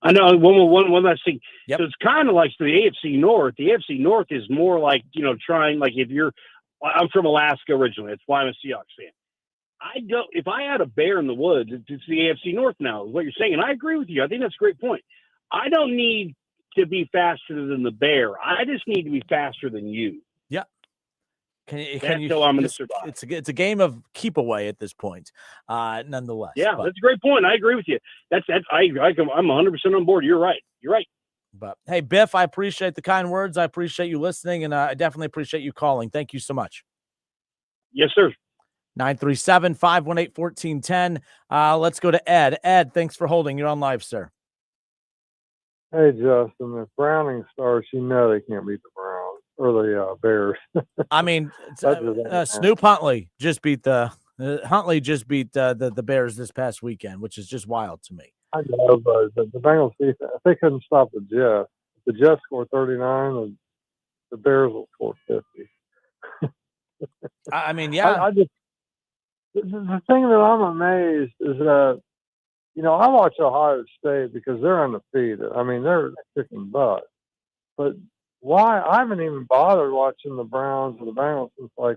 [SPEAKER 4] I know one last thing.
[SPEAKER 1] Yep.
[SPEAKER 4] So it's kind of like the AFC North. The AFC North is more like, trying, like I'm from Alaska originally. That's why I'm a Seahawks fan. If I had a bear in the woods, it's the AFC North now, is what you're saying. And I agree with you. I think that's a great point. I don't need to be faster than the bear. I just need to be faster than you.
[SPEAKER 1] Yeah. Can you
[SPEAKER 4] I'm going to survive.
[SPEAKER 1] It's a game of keep away at this point, nonetheless.
[SPEAKER 4] Yeah, that's a great point. I agree with you. I'm 100% on board. You're right.
[SPEAKER 1] But hey, Biff, I appreciate the kind words. I appreciate you listening, and I definitely appreciate you calling. Thank you so much.
[SPEAKER 4] Yes, sir.
[SPEAKER 1] 937-518-1410. Let's go to Ed. Ed, thanks for holding. You're on live, sir.
[SPEAKER 5] Hey, Justin, if Browning starts, they can't beat the Browns or the Bears.
[SPEAKER 1] Snoop Huntley just beat the Bears this past weekend, which is just wild to me.
[SPEAKER 5] I know, but the Bengals defense, if they couldn't stop the Jets, if the Jets score 39, the Bears will score 50.
[SPEAKER 1] Yeah.
[SPEAKER 5] The thing that I'm amazed is that, I watch Ohio State because they're undefeated. They're kicking butt. But why? I haven't even bothered watching the Browns or the Bengals since like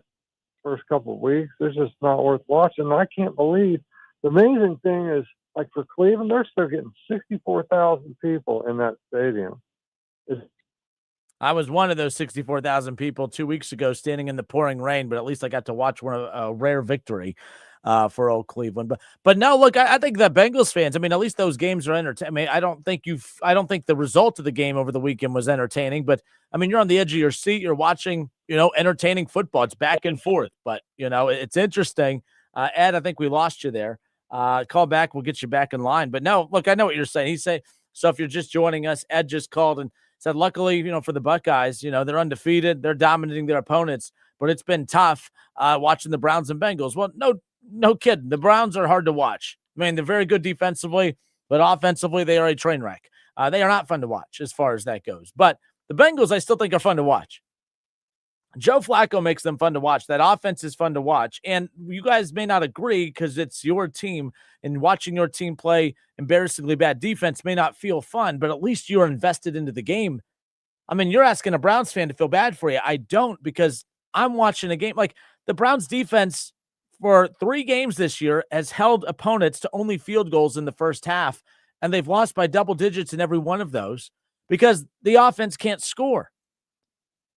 [SPEAKER 5] first couple of weeks. It's just not worth watching. And I can't believe the amazing thing is, like for Cleveland, they're still getting 64,000 people in that stadium.
[SPEAKER 1] I was one of those 64,000 people 2 weeks ago standing in the pouring rain, but at least I got to watch a rare victory for old Cleveland. But no, look, I think the Bengals fans, at least those games are entertaining. I don't think the result of the game over the weekend was entertaining, but you're on the edge of your seat. You're watching, entertaining football. It's back and forth, but it's interesting. Ed, I think we lost you there. Call back. We'll get you back in line. But no, look, I know what you're saying. So if you're just joining us, Ed just called and said, luckily, for the Buckeyes, they're undefeated. They're dominating their opponents, but it's been tough watching the Browns and Bengals. Well, no kidding. The Browns are hard to watch. They're very good defensively, but offensively, they are a train wreck. They are not fun to watch as far as that goes. But the Bengals, I still think, are fun to watch. Joe Flacco makes them fun to watch. That offense is fun to watch. And you guys may not agree because it's your team, and watching your team play embarrassingly bad defense may not feel fun, but at least you're invested into the game. You're asking a Browns fan to feel bad for you. I don't, because I'm watching a game. Like, the Browns defense for 3 games this year has held opponents to only field goals in the first half, and they've lost by double digits in every one of those because the offense can't score.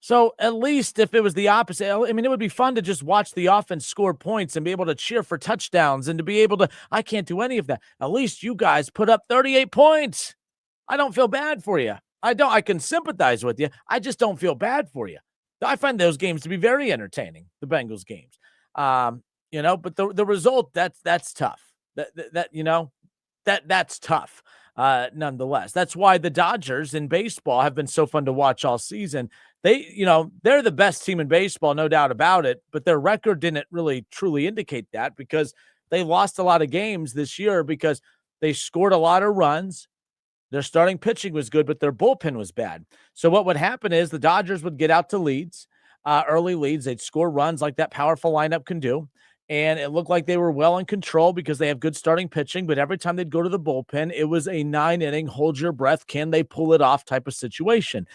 [SPEAKER 1] So at least if it was the opposite, it would be fun to just watch the offense score points and be able to cheer for touchdowns and to be able to, I can't do any of that. At least you guys put up 38 points. I don't feel bad for you. I can sympathize with you. I just don't feel bad for you. I find those games to be very entertaining, the Bengals games. But the result, that's tough. That's tough. Nonetheless, that's why the Dodgers in baseball have been so fun to watch all season. They're the best team in baseball, no doubt about it, but their record didn't really truly indicate that, because they lost a lot of games this year because they scored a lot of runs. Their starting pitching was good, but their bullpen was bad. So what would happen is the Dodgers would get out to leads, early leads. They'd score runs like that powerful lineup can do. And it looked like they were well in control because they have good starting pitching. But every time they'd go to the bullpen, it was a 9-inning, hold your breath, can they pull it off type of situation.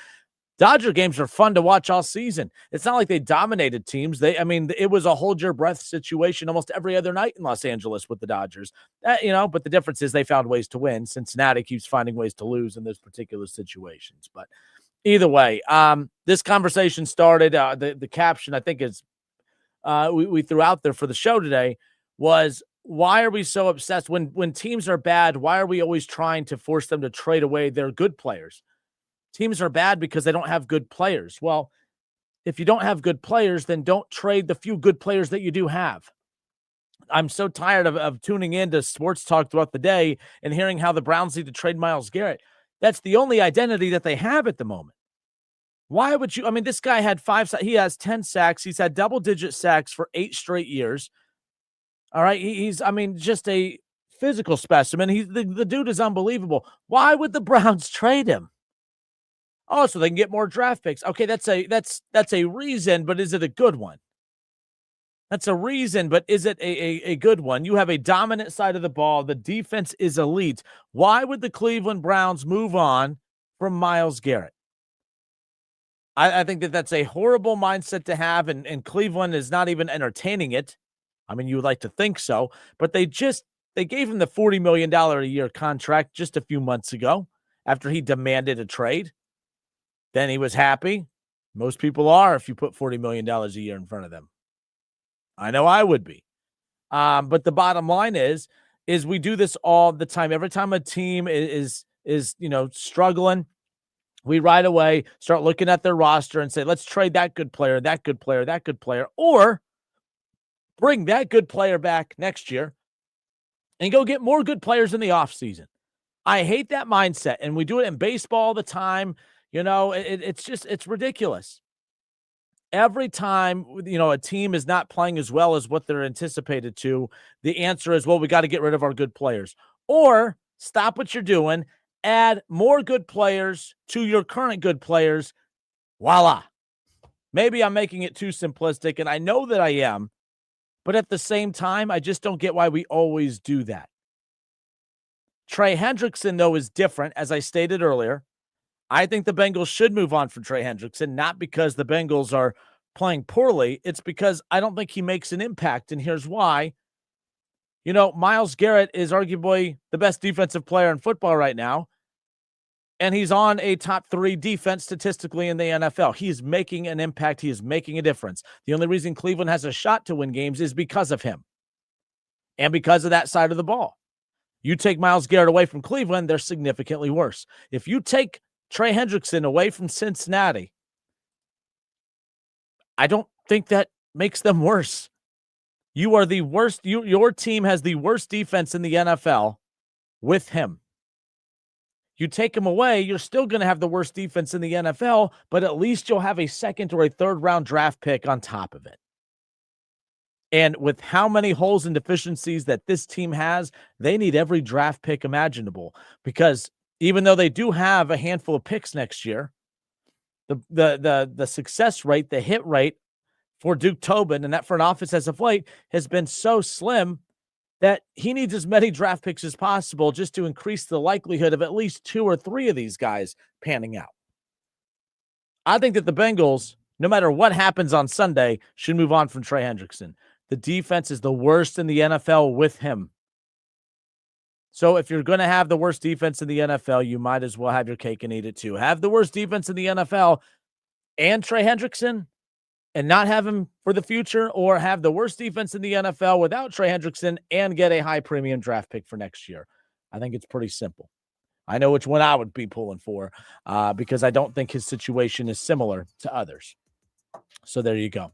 [SPEAKER 1] Dodger games are fun to watch all season. It's not like they dominated teams. It was a hold your breath situation almost every other night in Los Angeles with the Dodgers. But the difference is they found ways to win. Cincinnati keeps finding ways to lose in those particular situations. But either way, this conversation started. The caption I think is we threw out there for the show today was, why are we so obsessed when teams are bad? Why are we always trying to force them to trade away their good players? Teams are bad because they don't have good players. Well, if you don't have good players, then don't trade the few good players that you do have. I'm so tired of tuning into sports talk throughout the day and hearing how the Browns need to trade Myles Garrett. That's the only identity that they have at the moment. Why would you? This guy had he has 10 sacks. He's had double-digit sacks for 8 straight years. All right. He's just a physical specimen. The dude is unbelievable. Why would the Browns trade him? Oh, so they can get more draft picks. Okay, that's a reason, but is it a good one? That's a reason, but is it a good one? You have a dominant side of the ball. The defense is elite. Why would the Cleveland Browns move on from Myles Garrett? I think that's a horrible mindset to have, and Cleveland is not even entertaining it. You would like to think so, but they gave him the $40 million a year contract just a few months ago after he demanded a trade. Then he was happy. Most people are if you put $40 million a year in front of them. I know I would be. But the bottom line is we do this all the time. Every time a team is struggling, we right away start looking at their roster and say, let's trade that good player, that good player, that good player, or bring that good player back next year and go get more good players in the offseason. I hate that mindset, and we do it in baseball all the time. It's ridiculous. Every time, a team is not playing as well as what they're anticipated to, the answer is, well, we got to get rid of our good players. Or stop what you're doing, add more good players to your current good players. Voila. Maybe I'm making it too simplistic, and I know that I am, but at the same time, I just don't get why we always do that. Trey Hendrickson, though, is different, as I stated earlier. I think the Bengals should move on from Trey Hendrickson, not because the Bengals are playing poorly. It's because I don't think he makes an impact, and here's why. Myles Garrett is arguably the best defensive player in football right now, and he's on a top 3 defense statistically in the NFL. He's making an impact. He is making a difference. The only reason Cleveland has a shot to win games is because of him and because of that side of the ball. You take Myles Garrett away from Cleveland, they're significantly worse. If you take Trey Hendrickson away from Cincinnati, I don't think that makes them worse. You are the worst. Your team has the worst defense in the NFL with him. You take him away, you're still going to have the worst defense in the NFL, but at least you'll have a second or a third round draft pick on top of it. And with how many holes and deficiencies that this team has, they need every draft pick imaginable, because even though they do have a handful of picks next year, the success rate, the hit rate for Duke Tobin and that front office as of late has been so slim that he needs as many draft picks as possible just to increase the likelihood of at least 2 or 3 of these guys panning out. I think that the Bengals, no matter what happens on Sunday, should move on from Trey Hendrickson. The defense is the worst in the NFL with him. So if you're going to have the worst defense in the NFL, you might as well have your cake and eat it too. Have the worst defense in the NFL and Trey Hendrickson and not have him for the future, or have the worst defense in the NFL without Trey Hendrickson and get a high premium draft pick for next year. I think it's pretty simple. I know which one I would be pulling for because I don't think his situation is similar to others. So there you go.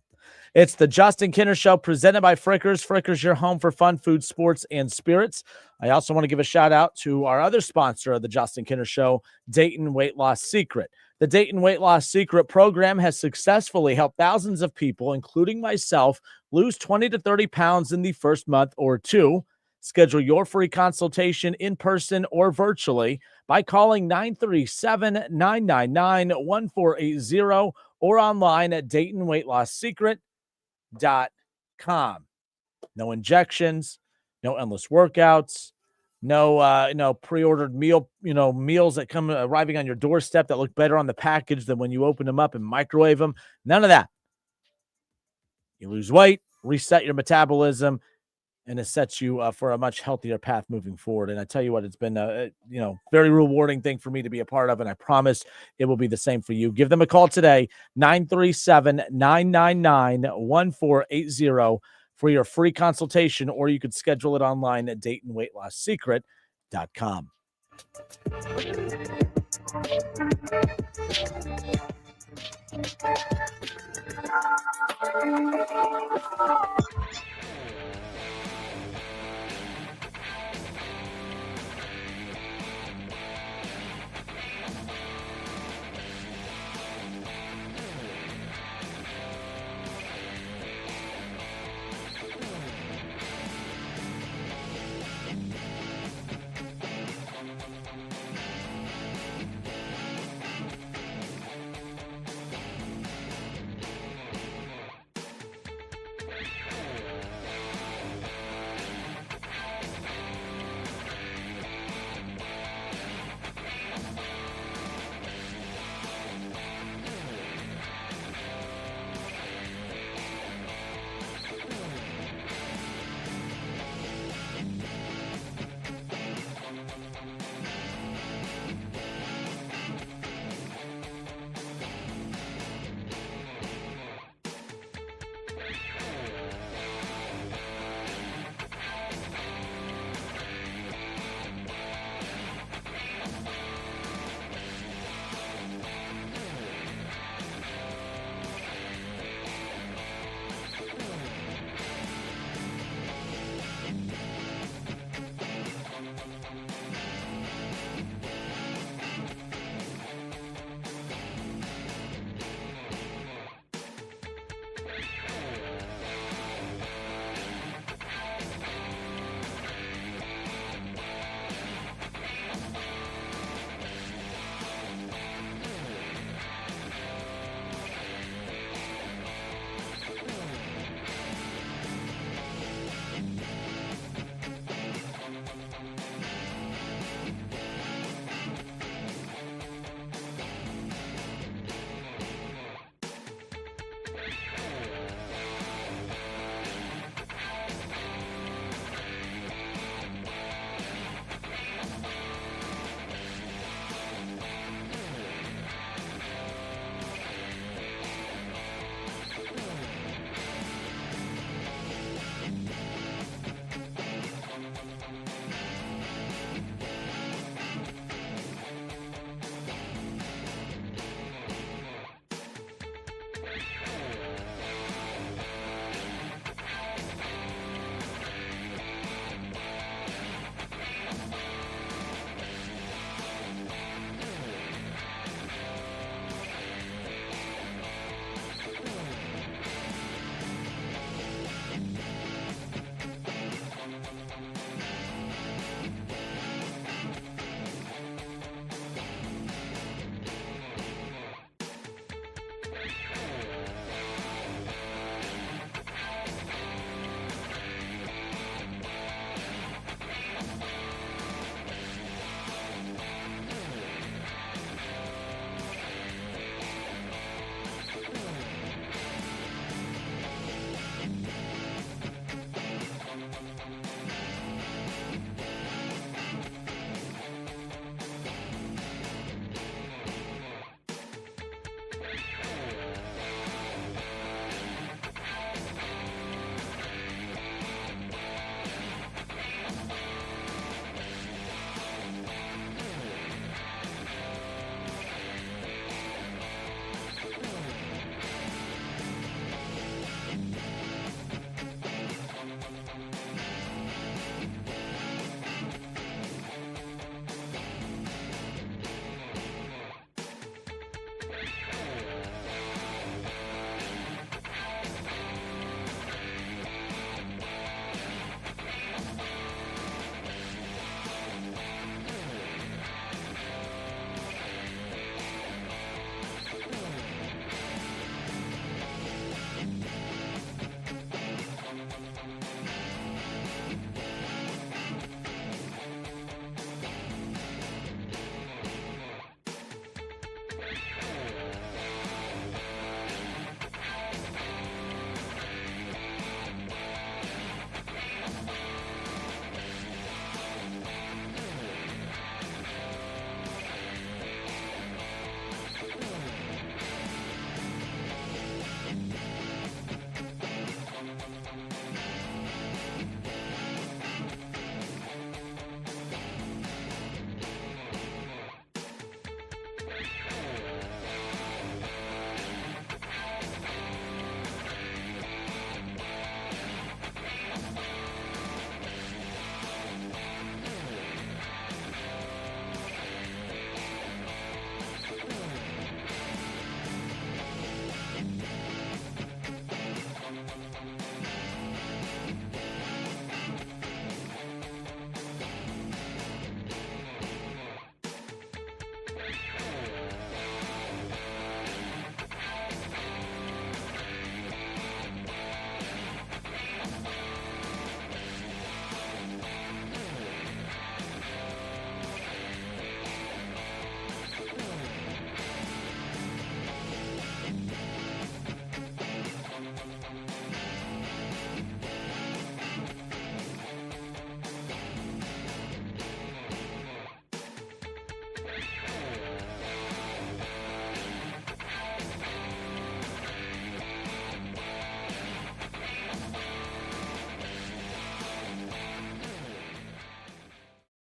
[SPEAKER 1] It's the Justin Kinner Show presented by Frickers. Frickers, your home for fun, food, sports, and spirits. I also want to give a shout out to our other sponsor of the Justin Kinner Show, Dayton Weight Loss Secret. The Dayton Weight Loss Secret program has successfully helped thousands of people, including myself, lose 20 to 30 pounds in the first month or 2. Schedule your free consultation in person or virtually by calling 937-999-1480 or online at DaytonWeightLossSecret.com. No injections, no endless workouts, no pre-ordered meals that come arriving on your doorstep that look better on the package than when you open them up and microwave them. None of that. You lose weight, reset your metabolism, and it sets you for a much healthier path moving forward. And I tell you what, it's been a very rewarding thing for me to be a part of, and I promise it will be the same for you. Give them a call today, 937-999-1480 for your free consultation, or you could schedule it online at DaytonWeightLossSecret.com.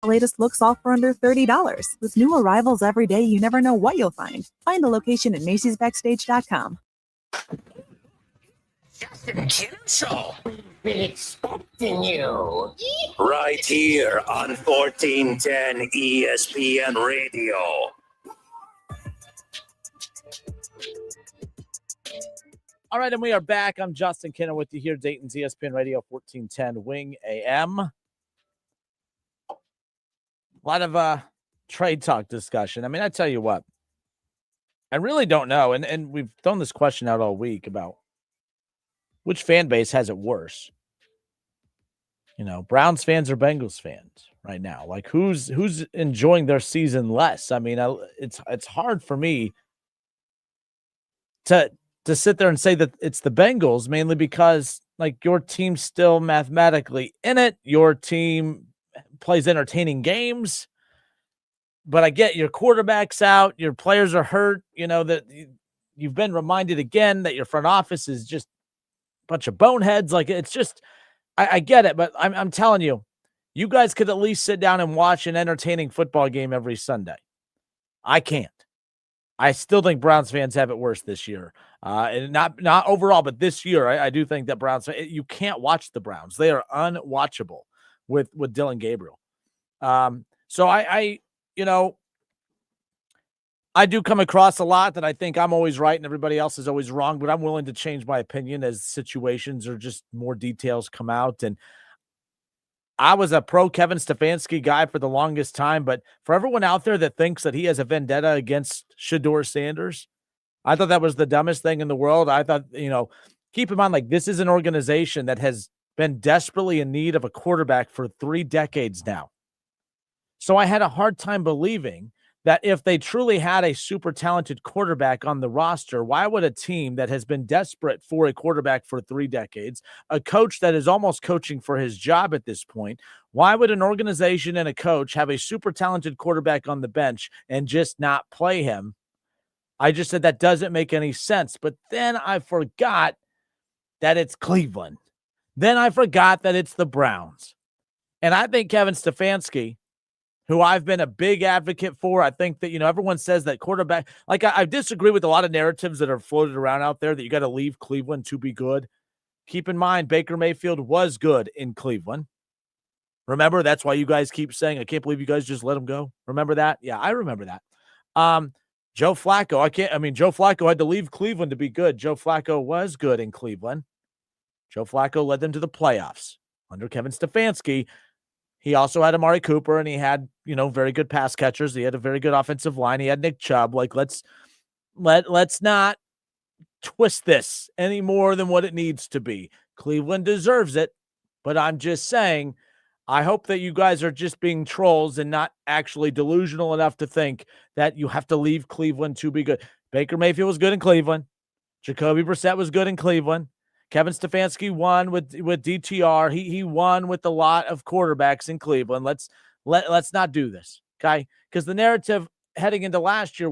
[SPEAKER 6] the latest looks all for under $30. With new arrivals every day, you never know what you'll find. Find a location at Macy'sBackstage.com.
[SPEAKER 2] Justin and Kim Show. Been expecting you. Right here on 1410 ESPN Radio.
[SPEAKER 1] All right, and we are back. I'm Justin Kinner with you here, Dayton's ESPN Radio 1410 Wing AM. A lot of trade talk discussion. I mean, I tell you what, I really don't know, and we've thrown this question out all week about which fan base has it worse. You know, Browns fans or Bengals fans right now? Like, who's enjoying their season less? I mean, it's hard for me to sit there and say that it's the Bengals, mainly because, like, your team's still mathematically in it. Your team plays entertaining games. But I get your quarterback's out. Your players are hurt. You know, that you've been reminded again that your front office is just a bunch of boneheads. Like, it's just, I get it. But I'm telling you, you guys could at least sit down and watch an entertaining football game every Sunday. I can't. I still think Browns fans have it worse this year. And not overall, but this year, I do think that Browns, you can't watch the Browns. They are unwatchable with Dillon Gabriel. So I you know, I do come across a lot that I think I'm always right and everybody else is always wrong, but I'm willing to change my opinion as situations or just more details come out. And I was a pro Kevin Stefanski guy for the longest time, but for everyone out there that thinks that he has a vendetta against Shedeur Sanders, I thought that was the dumbest thing in the world. I thought, you know, keep in mind, like, this is an organization that has been desperately in need of a quarterback for 3 decades now. So I had a hard time believing that if they truly had a super talented quarterback on the roster, why would a team that has been desperate for a quarterback for 3 decades, a coach that is almost coaching for his job at this point, why would an organization and a coach have a super talented quarterback on the bench and just not play him? I just said that doesn't make any sense. But then I forgot that it's Cleveland. Then I forgot that it's the Browns. And I think Kevin Stefanski, who I've been a big advocate for. I think that, you know, everyone says that quarterback, like, I disagree with a lot of narratives that are floated around out there that you got to leave Cleveland to be good. Keep in mind, Baker Mayfield was good in Cleveland. Remember, that's why you guys keep saying, I can't believe you guys just let him go. Remember that? Yeah, I remember that. Joe Flacco, Joe Flacco had to leave Cleveland to be good. Joe Flacco was good in Cleveland. Joe Flacco led them to the playoffs under Kevin Stefanski. He also had Amari Cooper, and he had, you know, very good pass catchers. He had a very good offensive line. He had Nick Chubb. Like, let's not twist this any more than what it needs to be. Cleveland deserves it, but I'm just saying, I hope that you guys are just being trolls and not actually delusional enough to think that you have to leave Cleveland to be good. Baker Mayfield was good in Cleveland. Jacoby Brissett was good in Cleveland. Kevin Stefanski won with DTR. He won with a lot of quarterbacks in Cleveland. Let's not do this, okay? Because the narrative heading into last year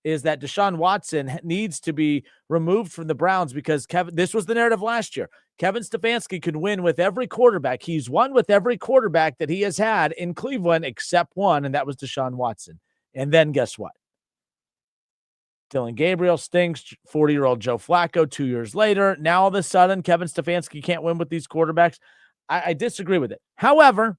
[SPEAKER 1] is that Deshaun Watson needs to be removed from the Browns because this was the narrative last year. Kevin Stefanski could win with every quarterback. He's won with every quarterback that he has had in Cleveland except one, and that was Deshaun Watson. And then guess what? Dillon Gabriel stinks. 40-year-old Joe Flacco 2 years later. Now all of a sudden, Kevin Stefanski can't win with these quarterbacks. I disagree with it. However,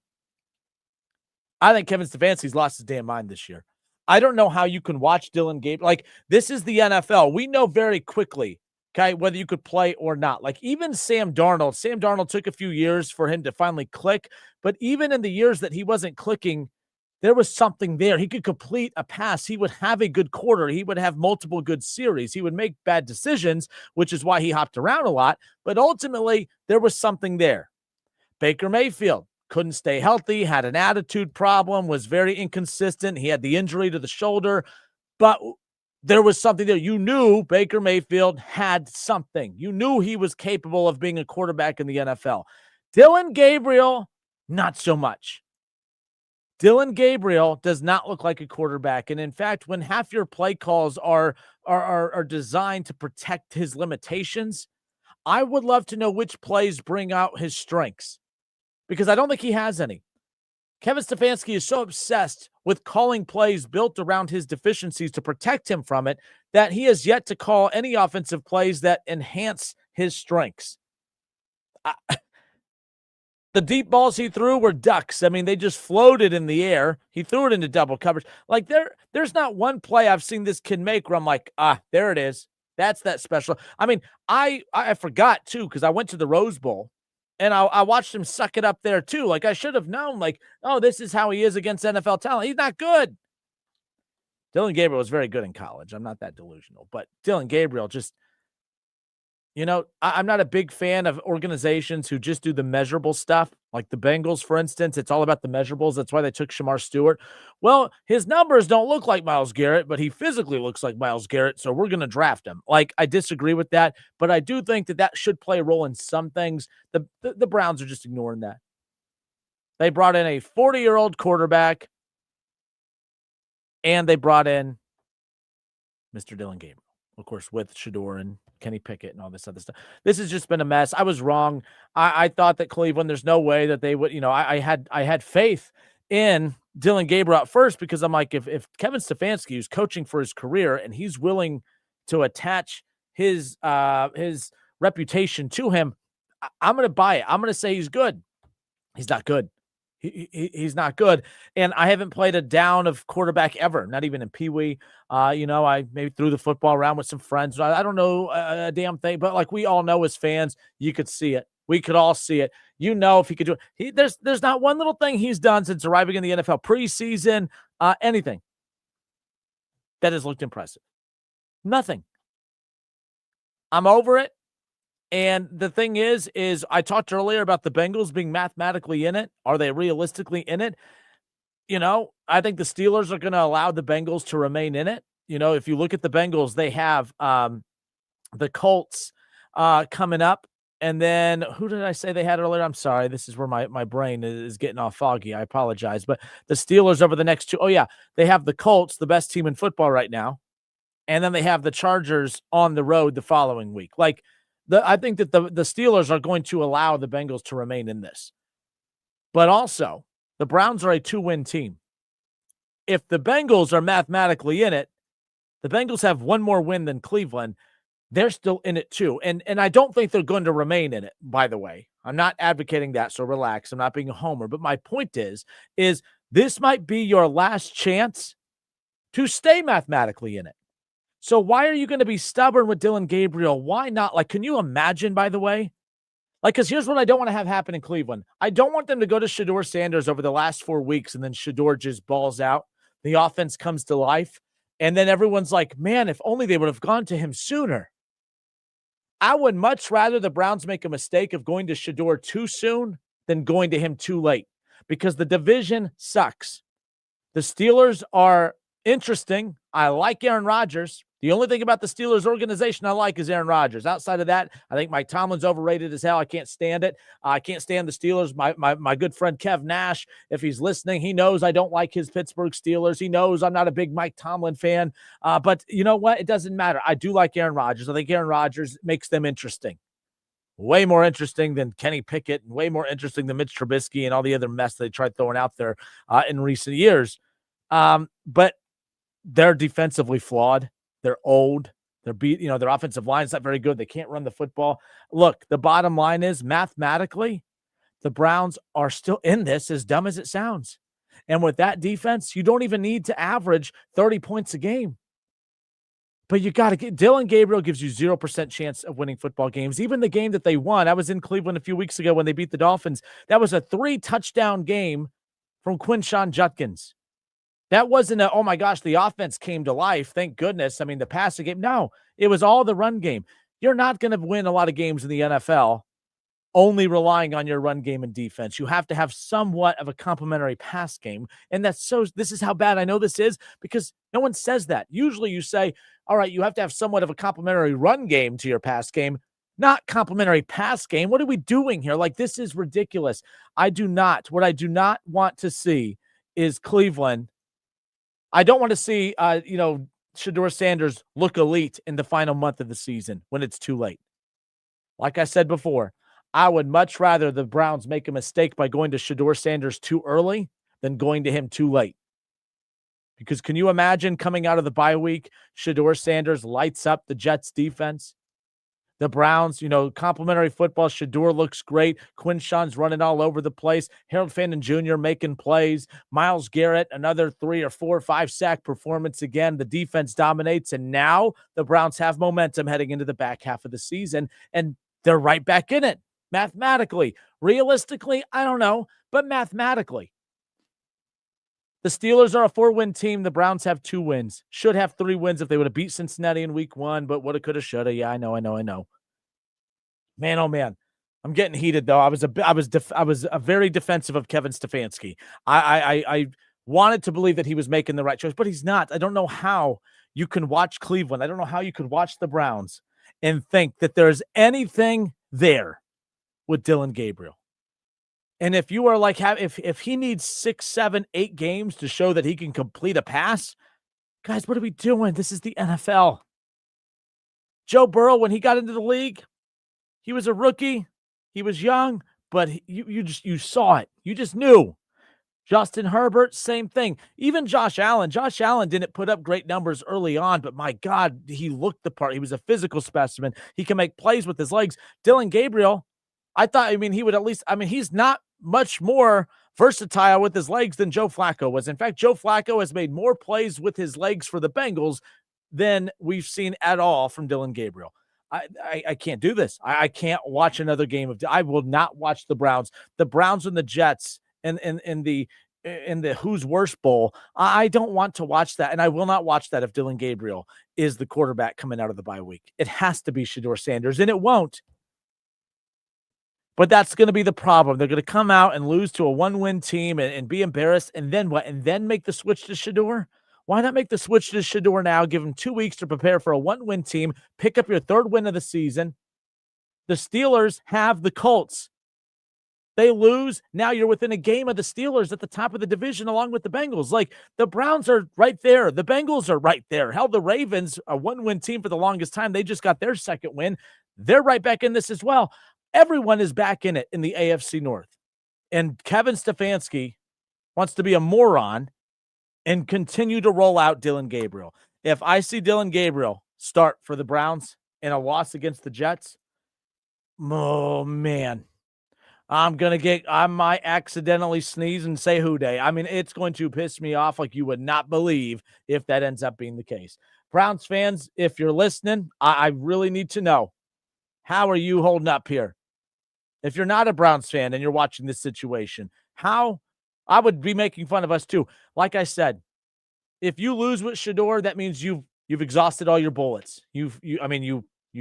[SPEAKER 1] I think Kevin Stefanski's lost his damn mind this year. I don't know how you can watch Dillon Gabriel. Like, this is the NFL. We know very quickly, okay, whether you could play or not. Like, even Sam Darnold took a few years for him to finally click. But even in the years that he wasn't clicking, there was something there. He could complete a pass. He would have a good quarter. He would have multiple good series. He would make bad decisions, which is why he hopped around a lot. But ultimately, there was something there. Baker Mayfield couldn't stay healthy, had an attitude problem, was very inconsistent. He had the injury to the shoulder, but there was something there. You knew Baker Mayfield had something. You knew he was capable of being a quarterback in the NFL. Dillon Gabriel, not so much. Dillon Gabriel does not look like a quarterback. And in fact, when half your play calls are designed to protect his limitations, I would love to know which plays bring out his strengths, because I don't think he has any. Kevin Stefanski is so obsessed with calling plays built around his deficiencies to protect him from it that he has yet to call any offensive plays that enhance his strengths. The deep balls he threw were ducks. I mean, they just floated in the air. He threw it into double coverage. Like there's not one play I've seen this kid make where I'm like, there it is. That's that special. I mean, I forgot too, because I went to the Rose Bowl and I watched him suck it up there too. Like I should have known, like, oh, this is how he is against NFL talent. He's not good. Dillon Gabriel was very good in college. I'm not that delusional, but Dillon Gabriel just, I'm not a big fan of organizations who just do the measurable stuff. Like the Bengals, for instance, it's all about the measurables. That's why they took Shamar Stewart. Well, his numbers don't look like Myles Garrett, but he physically looks like Myles Garrett, so we're going to draft him. Like, I disagree with that, but I do think that should play a role in some things. The Browns are just ignoring that. They brought in a 40-year-old quarterback, and they brought in Mr. Dillon Gabriel, of course, with Shedeur and Kenny Pickett and all this other stuff. This has just been a mess. I was wrong. I thought that Cleveland, there's no way that they would, I had faith in Dillon Gabriel at first because I'm like, if Kevin Stefanski is coaching for his career and he's willing to attach his reputation to him, I'm going to buy it. I'm going to say he's good. He's not good. He's not good. And I haven't played a down of quarterback ever, not even in Pee Wee. I maybe threw the football around with some friends. I don't know a damn thing, but like we all know as fans, you could see it. We could all see it. If he could do it. There's not one little thing he's done since arriving in the NFL preseason, anything that has looked impressive. Nothing. I'm over it. And the thing is I talked earlier about the Bengals being mathematically in it. Are they realistically in it? I think the Steelers are going to allow the Bengals to remain in it. If you look at the Bengals, they have the Colts coming up. And then who did I say they had earlier? I'm sorry. This is where my brain is getting all foggy. I apologize. But the Steelers over the next two. Oh, yeah. They have the Colts, the best team in football right now. And then they have the Chargers on the road the following week. Like, I think that the Steelers are going to allow the Bengals to remain in this. But also, the Browns are a 2-win team. If the Bengals are mathematically in it, the Bengals have one more win than Cleveland. They're still in it too. And I don't think they're going to remain in it, by the way. I'm not advocating that, so relax. I'm not being a homer. But my point is this might be your last chance to stay mathematically in it. So why are you going to be stubborn with Dillon Gabriel? Why not? Like, can you imagine, by the way? Like, because here's what I don't want to have happen in Cleveland. I don't want them to go to Shedeur Sanders over the last 4 weeks and then Shedeur just balls out. The offense comes to life. And then everyone's like, man, if only they would have gone to him sooner. I would much rather the Browns make a mistake of going to Shedeur too soon than going to him too late because the division sucks. The Steelers are interesting. I like Aaron Rodgers. The only thing about the Steelers organization I like is Aaron Rodgers. Outside of that, I think Mike Tomlin's overrated as hell. I can't stand it. I can't stand the Steelers. My good friend Kev Nash, if he's listening, he knows I don't like his Pittsburgh Steelers. He knows I'm not a big Mike Tomlin fan. But you know what? It doesn't matter. I do like Aaron Rodgers. I think Aaron Rodgers makes them interesting. Way more interesting than Kenny Pickett and way more interesting than Mitch Trubisky and all the other mess they tried throwing out there in recent years. But they're defensively flawed. They're old. They're their offensive line's not very good. They can't run the football. Look, the bottom line is mathematically, the Browns are still in this, as dumb as it sounds. And with that defense, you don't even need to average 30 points a game. But you got to get Dillon Gabriel gives you 0% chance of winning football games. Even the game that they won, I was in Cleveland a few weeks ago when they beat the Dolphins. That was a 3-touchdown game from Quinshon Judkins. That wasn't oh my gosh, the offense came to life. Thank goodness. I mean, the passing game. No, it was all the run game. You're not going to win a lot of games in the NFL only relying on your run game and defense. You have to have somewhat of a complementary pass game. And this is how bad I know this is because no one says that. Usually you say, all right, you have to have somewhat of a complementary run game to your pass game, not complementary pass game. What are we doing here? Like, this is ridiculous. What I do not want to see is Cleveland. I don't want to see, Shedeur Sanders look elite in the final month of the season when it's too late. Like I said before, I would much rather the Browns make a mistake by going to Shedeur Sanders too early than going to him too late. Because can you imagine coming out of the bye week, Shedeur Sanders lights up the Jets defense? The Browns, complimentary football. Shedeur looks great. Quinshon's running all over the place. Harold Fandon Jr. making plays. Myles Garrett, another 3 or 4 or 5 sack performance again. The defense dominates, and now the Browns have momentum heading into the back half of the season, and they're right back in it mathematically. Realistically, I don't know, but mathematically. The Steelers are a 4-win team. The Browns have 2 wins. Should have 3 wins if they would have beat Cincinnati in week 1, but woulda, coulda, shoulda. Yeah, I know. Man, oh man. I'm getting heated though. I was very defensive of Kevin Stefanski. I wanted to believe that he was making the right choice, but he's not. I don't know how you can watch Cleveland. I don't know how you could watch the Browns and think that there's anything there with Dillon Gabriel. And if you are like, if he needs 6, 7, 8 games to show that he can complete a pass, guys, what are we doing? This is the NFL. Joe Burrow, when he got into the league, he was a rookie. He was young, but you saw it. You just knew. Justin Herbert, same thing. Even Josh Allen. Josh Allen didn't put up great numbers early on, but my God, he looked the part. He was a physical specimen. He can make plays with his legs. Dillon Gabriel, he would at least, he's not much more versatile with his legs than Joe Flacco was. In fact, Joe Flacco has made more plays with his legs for the Bengals than we've seen at all from Dillon Gabriel. I can't do this. I can't watch another game I will not watch the Browns. The Browns and the Jets in the Who's Worse Bowl. I don't want to watch that, and I will not watch that if Dillon Gabriel is the quarterback coming out of the bye week. It has to be Shedeur Sanders, and it won't. But that's going to be the problem. They're going to come out and lose to a 1-win team and be embarrassed, and then what? And then make the switch to Shedeur? Why not make the switch to Shedeur now? Give him 2 weeks to prepare for a 1-win team. Pick up your 3rd win of the season. The Steelers have the Colts. They lose. Now you're within a game of the Steelers at the top of the division along with the Bengals. Like, the Browns are right there. The Bengals are right there. Hell, the Ravens, a 1-win team for the longest time. They just got their 2nd win. They're right back in this as well. Everyone is back in it in the AFC North. And Kevin Stefanski wants to be a moron and continue to roll out Dillon Gabriel. If I see Dillon Gabriel start for the Browns in a loss against the Jets, oh, man. I might accidentally sneeze and say who day. It's going to piss me off like you would not believe if that ends up being the case. Browns fans, if you're listening, I really need to know, how are you holding up here? If you're not a Browns fan and you're watching this situation, how I would be making fun of us too. Like I said, if you lose with Shedeur, that means you've exhausted all your bullets. You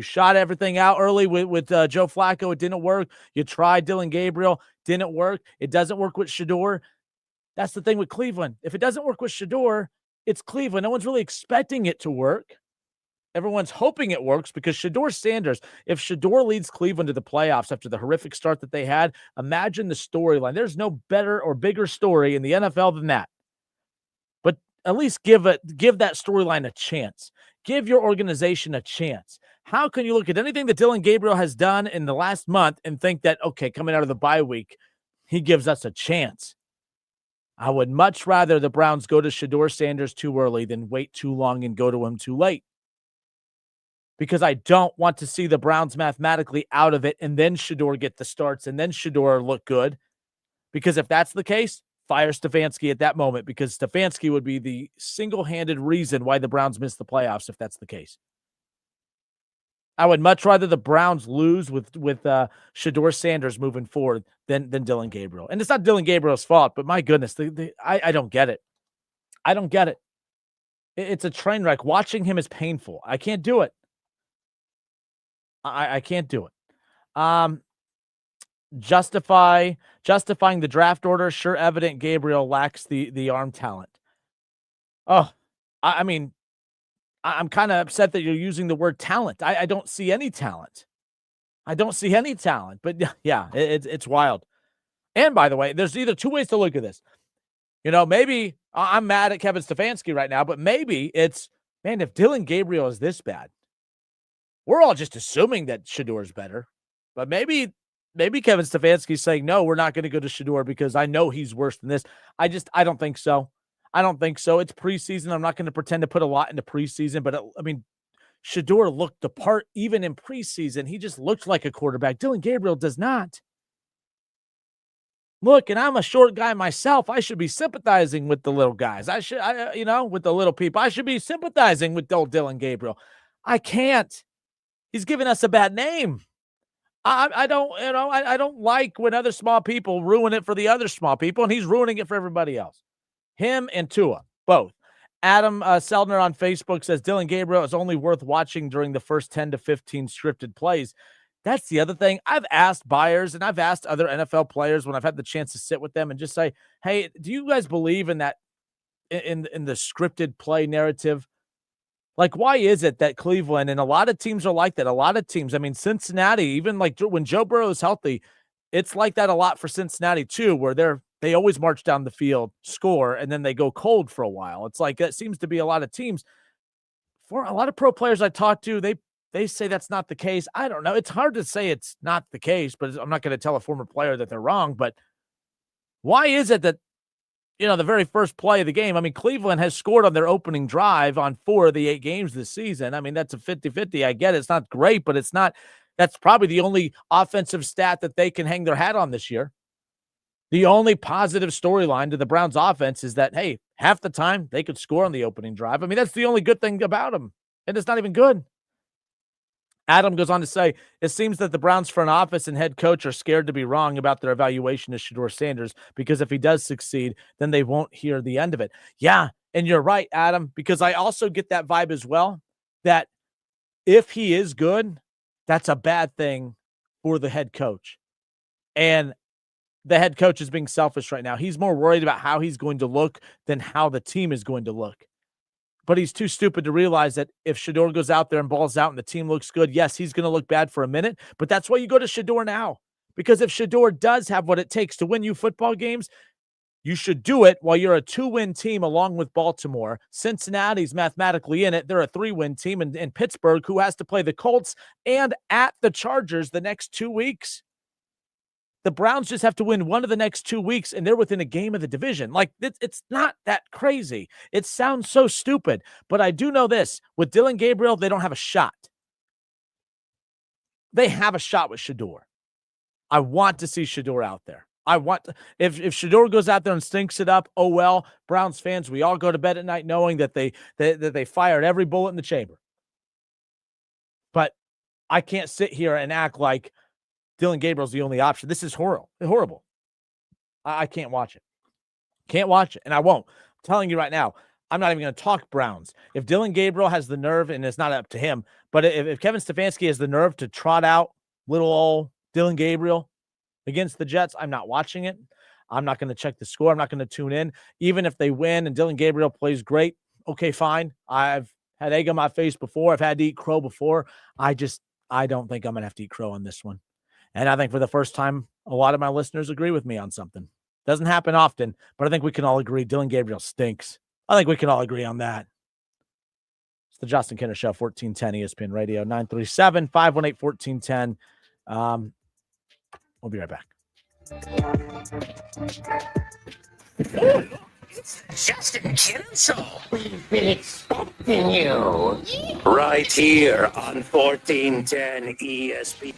[SPEAKER 1] shot everything out early with Joe Flacco. It didn't work. You tried Dillon Gabriel. Didn't work. It doesn't work with Shedeur. That's the thing with Cleveland. If it doesn't work with Shedeur, it's Cleveland. No one's really expecting it to work. Everyone's hoping it works because Shedeur Sanders, if Shedeur leads Cleveland to the playoffs after the horrific start that they had, imagine the storyline. There's no better or bigger story in the NFL than that. But at least give that storyline a chance. Give your organization a chance. How can you look at anything that Dillon Gabriel has done in the last month and think that, okay, coming out of the bye week, he gives us a chance? I would much rather the Browns go to Shedeur Sanders too early than wait too long and go to him too late. Because I don't want to see the Browns mathematically out of it and then Shedeur get the starts and then Shedeur look good. Because if that's the case, fire Stefanski at that moment, because Stefanski would be the single-handed reason why the Browns miss the playoffs if that's the case. I would much rather the Browns lose with Shedeur Sanders moving forward than Dillon Gabriel. And it's not Dillon Gabriel's fault, but my goodness, I don't get it. I don't get it. It's a train wreck. Watching him is painful. I can't do it. I can't do it. Justifying the draft order, sure evident Gabriel lacks the arm talent. Oh, I'm kind of upset that you're using the word talent. I don't see any talent. But yeah, it's wild. And by the way, there's either 2 ways to look at this. Maybe I'm mad at Kevin Stefanski right now, but maybe it's, man, if Dillon Gabriel is this bad, we're all just assuming that Shedeur's better. But maybe maybe Kevin Stefanski's saying, no, we're not going to go to Shedeur because I know he's worse than this. I don't think so. I don't think so. It's preseason. I'm not going to pretend to put a lot into preseason, but Shedeur looked the part even in preseason. He just looked like a quarterback. Dillon Gabriel does not. Look, and I'm a short guy myself. I should be sympathizing with the little guys. With the little people. I should be sympathizing with old Dillon Gabriel. I can't. He's giving us a bad name. I don't like when other small people ruin it for the other small people, and he's ruining it for everybody else. Him and Tua, both. Adam Seldner on Facebook says Dillon Gabriel is only worth watching during the first 10 to 15 scripted plays. That's the other thing. I've asked buyers and I've asked other NFL players when I've had the chance to sit with them and just say, hey, do you guys believe in that, in the scripted play narrative? Like, why is it that Cleveland and a lot of teams are like that? A lot of teams, Cincinnati, even like when Joe Burrow is healthy, it's like that a lot for Cincinnati too, where they always march down the field, score, and then they go cold for a while. It's like that seems to be a lot of teams. For a lot of pro players I talk to, they say that's not the case. I don't know. It's hard to say it's not the case, but I'm not going to tell a former player that they're wrong. But why is it that, the very first play of the game, Cleveland has scored on their opening drive on 4 of the 8 games this season. That's a 50-50. I get it. It's not great, but that's probably the only offensive stat that they can hang their hat on this year. The only positive storyline to the Browns offense is that, hey, half the time they could score on the opening drive. That's the only good thing about them. And it's not even good. Adam goes on to say, it seems that the Browns front office and head coach are scared to be wrong about their evaluation of Shedeur Sanders, because if he does succeed, then they won't hear the end of it. Yeah, and you're right, Adam, because I also get that vibe as well, that if he is good, that's a bad thing for the head coach. And the head coach is being selfish right now. He's more worried about how he's going to look than how the team is going to look. But he's too stupid to realize that if Shedeur goes out there and balls out and the team looks good, yes, he's going to look bad for a minute, but that's why you go to Shedeur now. Because if Shedeur does have what it takes to win you football games, you should do it while you're a 2-win team along with Baltimore. Cincinnati's mathematically in it. They're a 3-win team. And Pittsburgh, who has to play the Colts and at the Chargers the next 2 weeks. The Browns just have to win one of the next 2 weeks, and they're within a game of the division. Like, it's not that crazy. It sounds so stupid, but I do know this. With Dillon Gabriel, they don't have a shot. They have a shot with Shedeur. I want to see Shedeur out there. If Shedeur goes out there and stinks it up, oh well, Browns fans, we all go to bed at night knowing that they fired every bullet in the chamber. But I can't sit here and act like Dillon Gabriel's the only option. This is horrible. I can't watch it. Can't watch it, and I won't. I'm telling you right now, I'm not even going to talk Browns. If Dillon Gabriel has the nerve, and it's not up to him, but if Kevin Stefanski has the nerve to trot out little old Dillon Gabriel against the Jets, I'm not watching it. I'm not going to check the score. I'm not going to tune in. Even if they win and Dillon Gabriel plays great, okay, fine. I've had egg on my face before. I've had to eat crow before. I don't think I'm going to have to eat crow on this one. And I think for the first time, a lot of my listeners agree with me on something. Doesn't happen often, but I think we can all agree Dillon Gabriel stinks. I think we can all agree on that. It's the Justin Kinner Show, 1410 ESPN Radio, 937-518-1410. We'll be right back.
[SPEAKER 2] It's Justin Kinner Show. We've been expecting you. Right here on 1410 ESPN.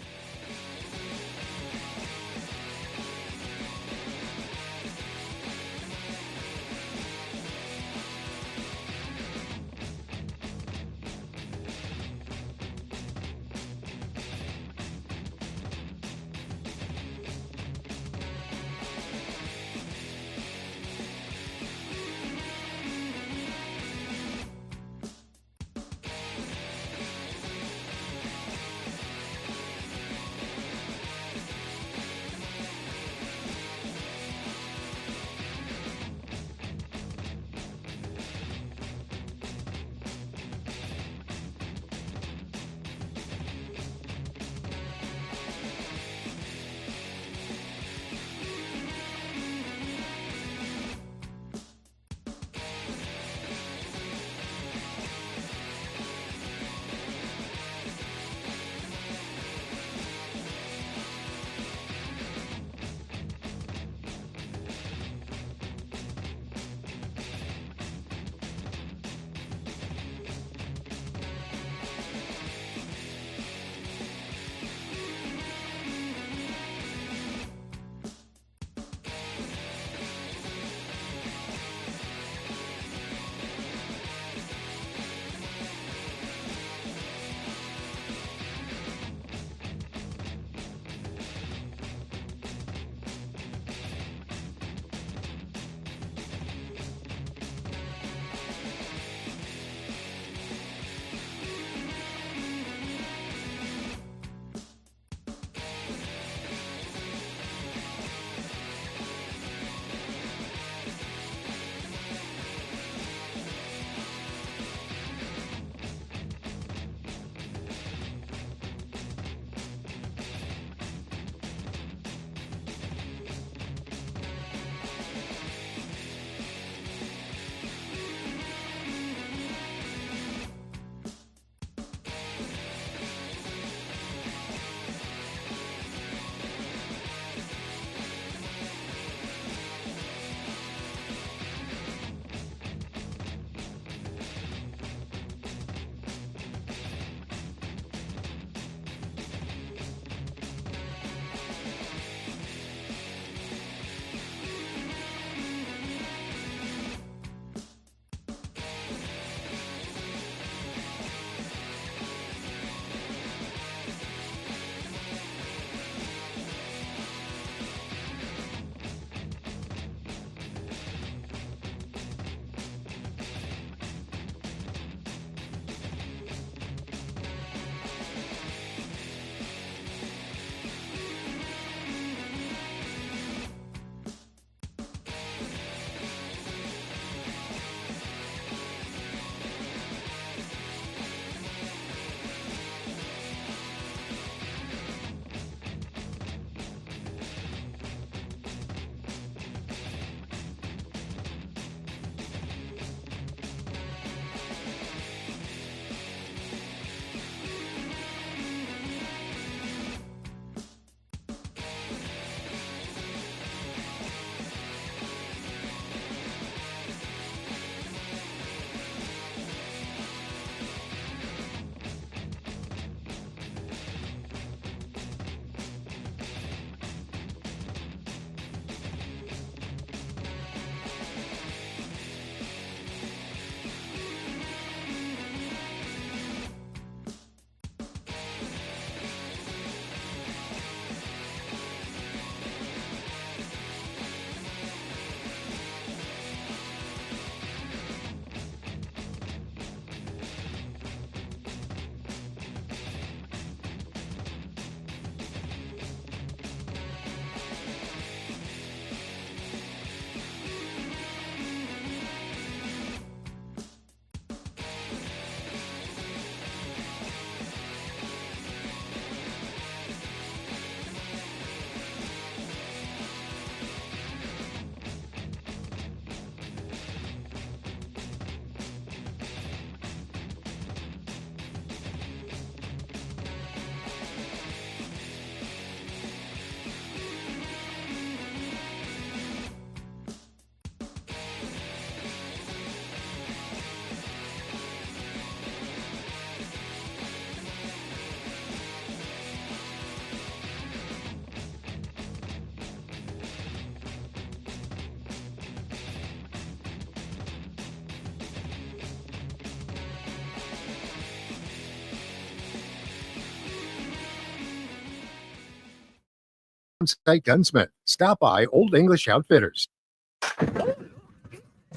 [SPEAKER 7] Site Gunsmith. Stop by Old English Outfitters.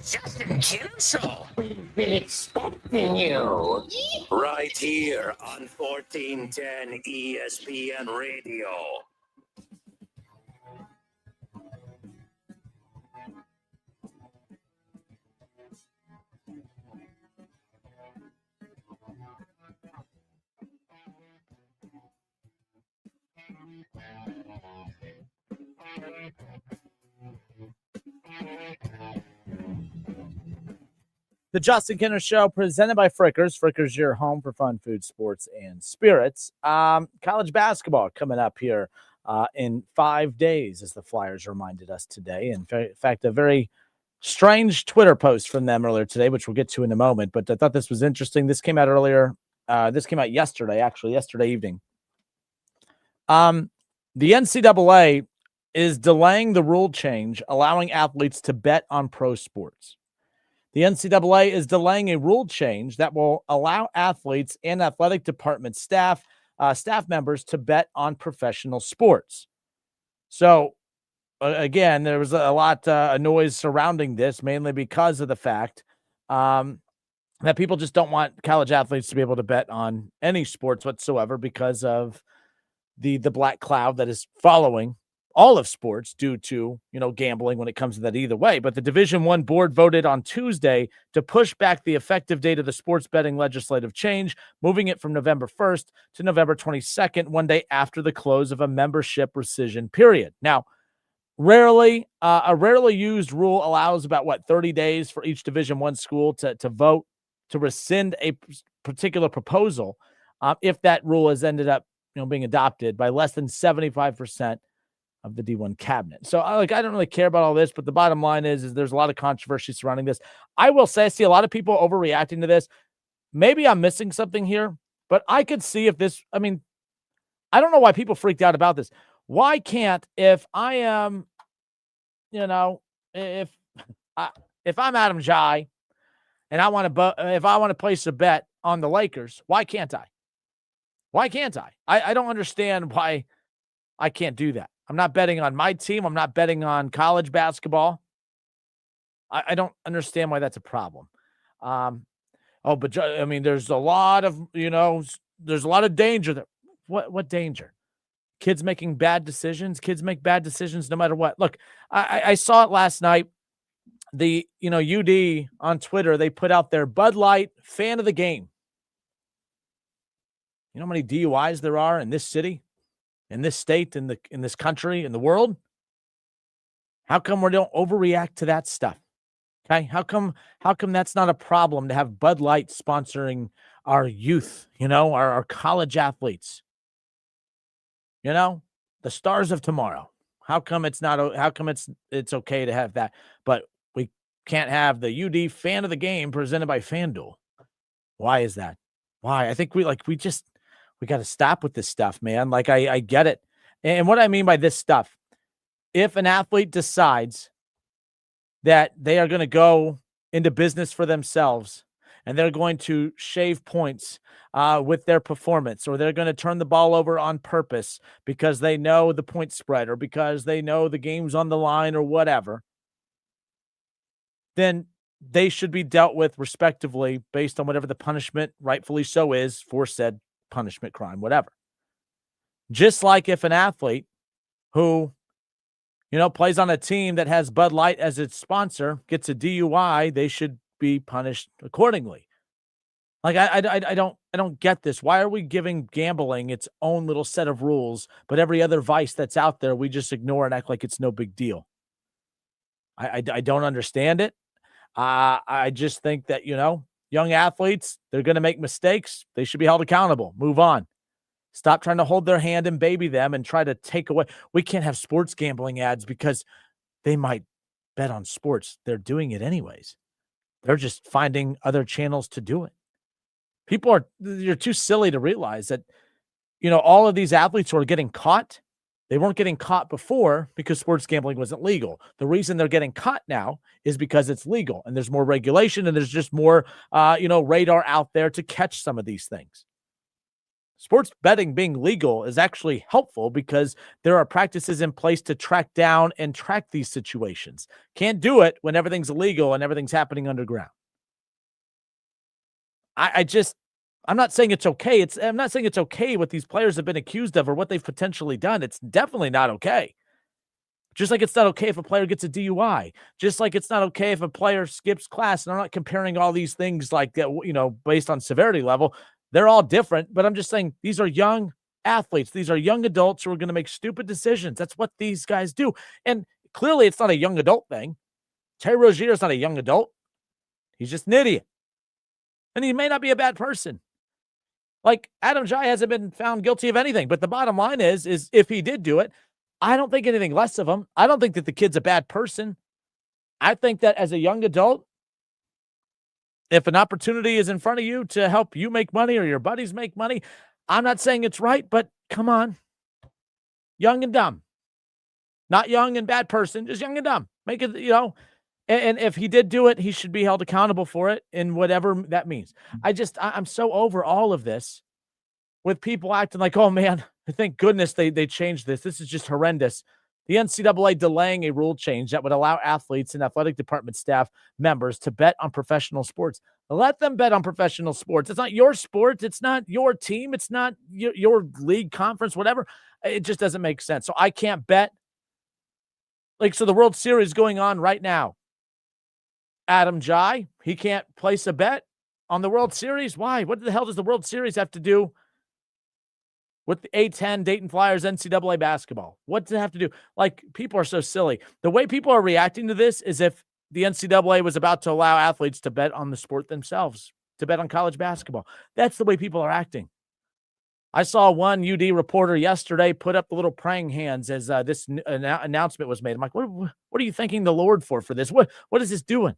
[SPEAKER 2] Justin Kinsel, we've been expecting you. Right here on 1410 ESPN Radio.
[SPEAKER 1] The Justin Kinner Show, presented by Frickers. Frickers, your home for fun, food, sports, and spirits. College basketball coming up here in 5 days, as the Flyers reminded us today. In fact, a very strange Twitter post from them earlier today, which we'll get to in a moment. But I thought this was interesting. This came out earlier. This came out yesterday, actually, yesterday evening. The NCAA is delaying the rule change, allowing athletes to bet on pro sports. The NCAA is delaying a rule change that will allow athletes and athletic department staff members to bet on professional sports. So, again, there was a lot of noise surrounding this, mainly because of the fact that people just don't want college athletes to be able to bet on any sports whatsoever because of the black cloud that is following all of sports due to, gambling when it comes to that either way. But the Division I board voted on Tuesday to push back the effective date of the sports betting legislative change, moving it from November 1st to November 22nd, one day after the close of a membership rescission period. Now, a rarely used rule allows about 30 days for each Division I school to vote to rescind a particular proposal if that rule has ended up being adopted by less than 75% of the D1 cabinet. So I don't really care about all this, but the bottom line is there's a lot of controversy surrounding this. I will say I see a lot of people overreacting to this. Maybe I'm missing something here, but I could see if this, I don't know why people freaked out about this. Why can't, if I am, if I'm Adam Jai and if I want to place a bet on the Lakers, why can't I? Why can't I? I don't understand why I can't do that. I'm not betting on my team. I'm not betting on college basketball. I don't understand why that's a problem. But there's a lot of, there's a lot of danger there. What danger? Kids making bad decisions. Kids make bad decisions no matter what. Look, I saw it last night. The, UD on Twitter, they put out their Bud Light fan of the game. You know how many DUIs there are in this city? In this state, in this country, in the world? How come we don't overreact to that stuff? Okay, how come that's not a problem to have Bud Light sponsoring our youth? Our college athletes. The stars of tomorrow. How come it's not? How come it's okay to have that, but we can't have the UD fan of the game presented by FanDuel? Why is that? Why? I think we got to stop with this stuff, man. I get it. And what I mean by this stuff, if an athlete decides that they are going to go into business for themselves and they're going to shave points with their performance, or they're going to turn the ball over on purpose because they know the point spread or because they know the game's on the line or whatever, then they should be dealt with respectively based on whatever the punishment rightfully so is for said punishment, crime, whatever. Just like if an athlete who, plays on a team that has Bud Light as its sponsor gets a DUI, they should be punished accordingly. I don't get this. Why are we giving gambling its own little set of rules, but every other vice that's out there, we just ignore and act like it's no big deal? I don't understand it. I just think that, young athletes, they're going to make mistakes. They should be held accountable. Move on. Stop trying to hold their hand and baby them and try to take away. We can't have sports gambling ads because they might bet on sports. They're doing it anyways. They're just finding other channels to do it. You're too silly to realize that, all of these athletes who are getting caught, they weren't getting caught before because sports gambling wasn't legal. The reason they're getting caught now is because it's legal and there's more regulation and there's just more, radar out there to catch some of these things. sports betting being legal is actually helpful because there are practices in place to track down and track these situations. Can't do it when everything's illegal and everything's happening underground. I'm not saying it's okay. I'm not saying it's okay what these players have been accused of or what they've potentially done. It's definitely not okay. Just like it's not okay if a player gets a DUI. Just like it's not okay if a player skips class. And I'm not comparing all these things like that, based on severity level. They're all different, but I'm just saying these are young athletes. These are young adults who are going to make stupid decisions. That's what these guys do. And clearly it's not a young adult thing. Terry Rozier is not a young adult. He's just an idiot. And he may not be a bad person. Like Adam Jai hasn't been found guilty of anything, but the bottom line is if he did do it, I don't think anything less of him. I don't think that the kid's a bad person. I think that as a young adult, if an opportunity is in front of you to help you make money or your buddies make money, I'm not saying it's right, but come on. Young and dumb. Not young and bad person, just young and dumb. Make it, and if he did do it, he should be held accountable for it in whatever that means. I'm so over all of this with people acting like, oh man, thank goodness they changed this. This is just horrendous. The NCAA delaying a rule change that would allow athletes and athletic department staff members to bet on professional sports. Let them bet on professional sports. It's not your sport. It's not your team. It's not your league, conference, whatever. It just doesn't make sense. So I can't bet. So the World Series going on right now. Adam Jai, he can't place a bet on the World Series. Why? What the hell does the World Series have to do with the A-10 Dayton Flyers NCAA basketball? What does it have to do? People are so silly. The way people are reacting to this is if the NCAA was about to allow athletes to bet on the sport themselves, to bet on college basketball. That's the way people are acting. I saw one UD reporter yesterday put up the little praying hands as this announcement was made. I'm like, what are you thanking the Lord for this? What is this doing?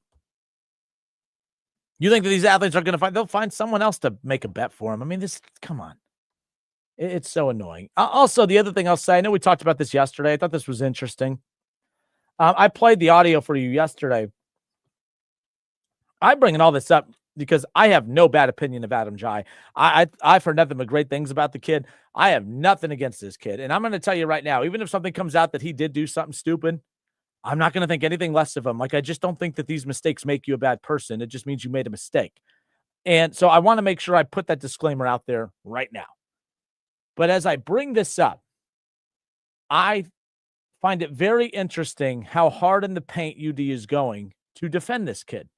[SPEAKER 1] You think that these athletes are going to they'll find someone else to make a bet for them. I mean, come on. It's so annoying. Also, the other thing I'll say, I know we talked about this yesterday. I thought this was interesting. I played the audio for you yesterday. I'm bringing all this up because I have no bad opinion of Adam Jai. I've heard nothing but great things about the kid. I have nothing against this kid. And I'm going to tell you right now, even if something comes out that he did do something stupid, I'm not going to think anything less of him. I just don't think that these mistakes make you a bad person. It just means you made a mistake. And so I want to make sure I put that disclaimer out there right now. But as I bring this up, I find it very interesting how hard in the paint UD is going to defend this kid.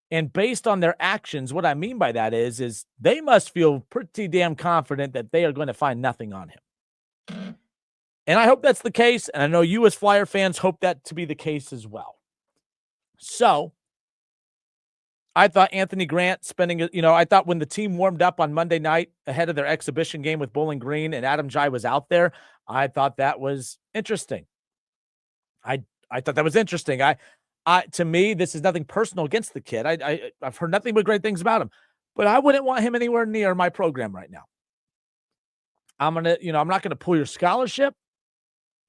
[SPEAKER 1] And based on their actions, what I mean by that is they must feel pretty damn confident that they are going to find nothing on him. And I hope that's the case. And I know you as Flyer fans hope that to be the case as well. So I thought Anthony Grant I thought when the team warmed up on Monday night ahead of their exhibition game with Bowling Green and Adam Jai was out there, I thought that was interesting. I thought that was interesting. To me, this is nothing personal against the kid. I've heard nothing but great things about him, but I wouldn't want him anywhere near my program right now. I'm not going to pull your scholarship.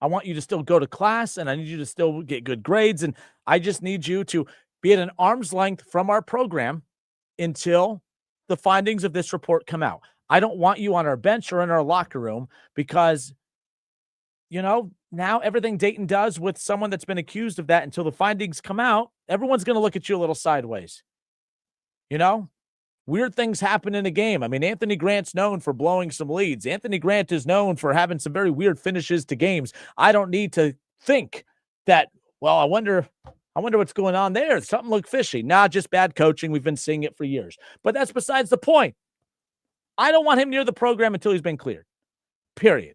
[SPEAKER 1] I want you to still go to class and I need you to still get good grades. And I just need you to be at an arm's length from our program until the findings of this report come out. I don't want you on our bench or in our locker room because, now everything Dayton does with someone that's been accused of that until the findings come out, everyone's going to look at you a little sideways. Weird things happen in a game. I mean, Anthony Grant's known for blowing some leads. Anthony Grant is known for having some very weird finishes to games. I don't need to think that, well, I wonder what's going on there. Something looked fishy. Nah, just bad coaching. We've been seeing it for years. But that's besides the point. I don't want him near the program until he's been cleared. Period.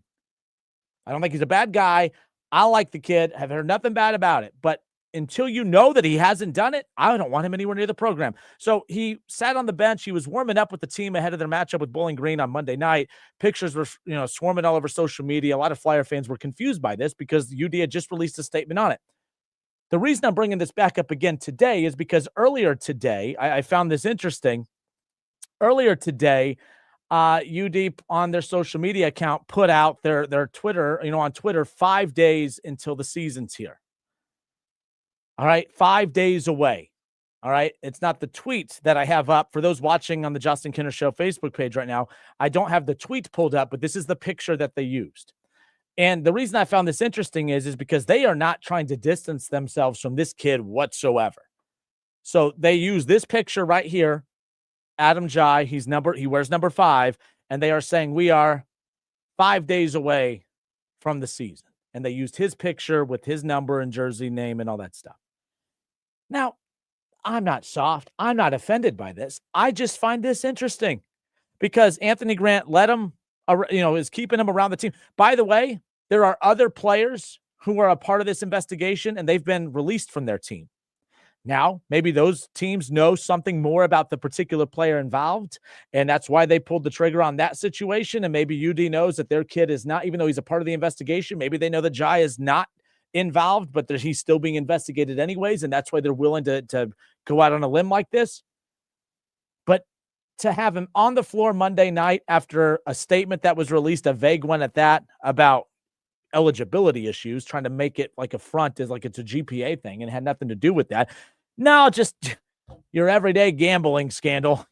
[SPEAKER 1] I don't think he's a bad guy. I like the kid. Have heard nothing bad about it. But until you know that he hasn't done it, I don't want him anywhere near the program. So he sat on the bench. He was warming up with the team ahead of their matchup with Bowling Green on Monday night. Pictures were, swarming all over social media. A lot of Flyer fans were confused by this because UD had just released a statement on it. The reason I'm bringing this back up again today is because earlier today, I found this interesting. Earlier today, UD on their social media account put out their Twitter, on Twitter, 5 days until the season's here. All right, 5 days away. All right. It's not the tweet that I have up. For those watching on the Justin Kinner Show Facebook page right now, I don't have the tweet pulled up, but this is the picture that they used. And the reason I found this interesting is because they are not trying to distance themselves from this kid whatsoever. So they use this picture right here, Adam Jai. He wears number 5, and they are saying we are 5 days away from the season. And they used his picture with his number and jersey name and all that stuff. Now, I'm not soft. I'm not offended by this. I just find this interesting because Anthony Grant is keeping him around the team. By the way, there are other players who are a part of this investigation, and they've been released from their team. Now, maybe those teams know something more about the particular player involved, and that's why they pulled the trigger on that situation. And maybe UD knows that their kid is not, even though he's a part of the investigation, maybe they know that Jai is not involved, but that he's still being investigated anyways, and that's why they're willing to go out on a limb like this. But to have him on the floor Monday night after a statement that was released, a vague one at that, about eligibility issues, trying to make it like a front, is like it's a GPA thing and it had nothing to do with that. No, just your everyday gambling scandal,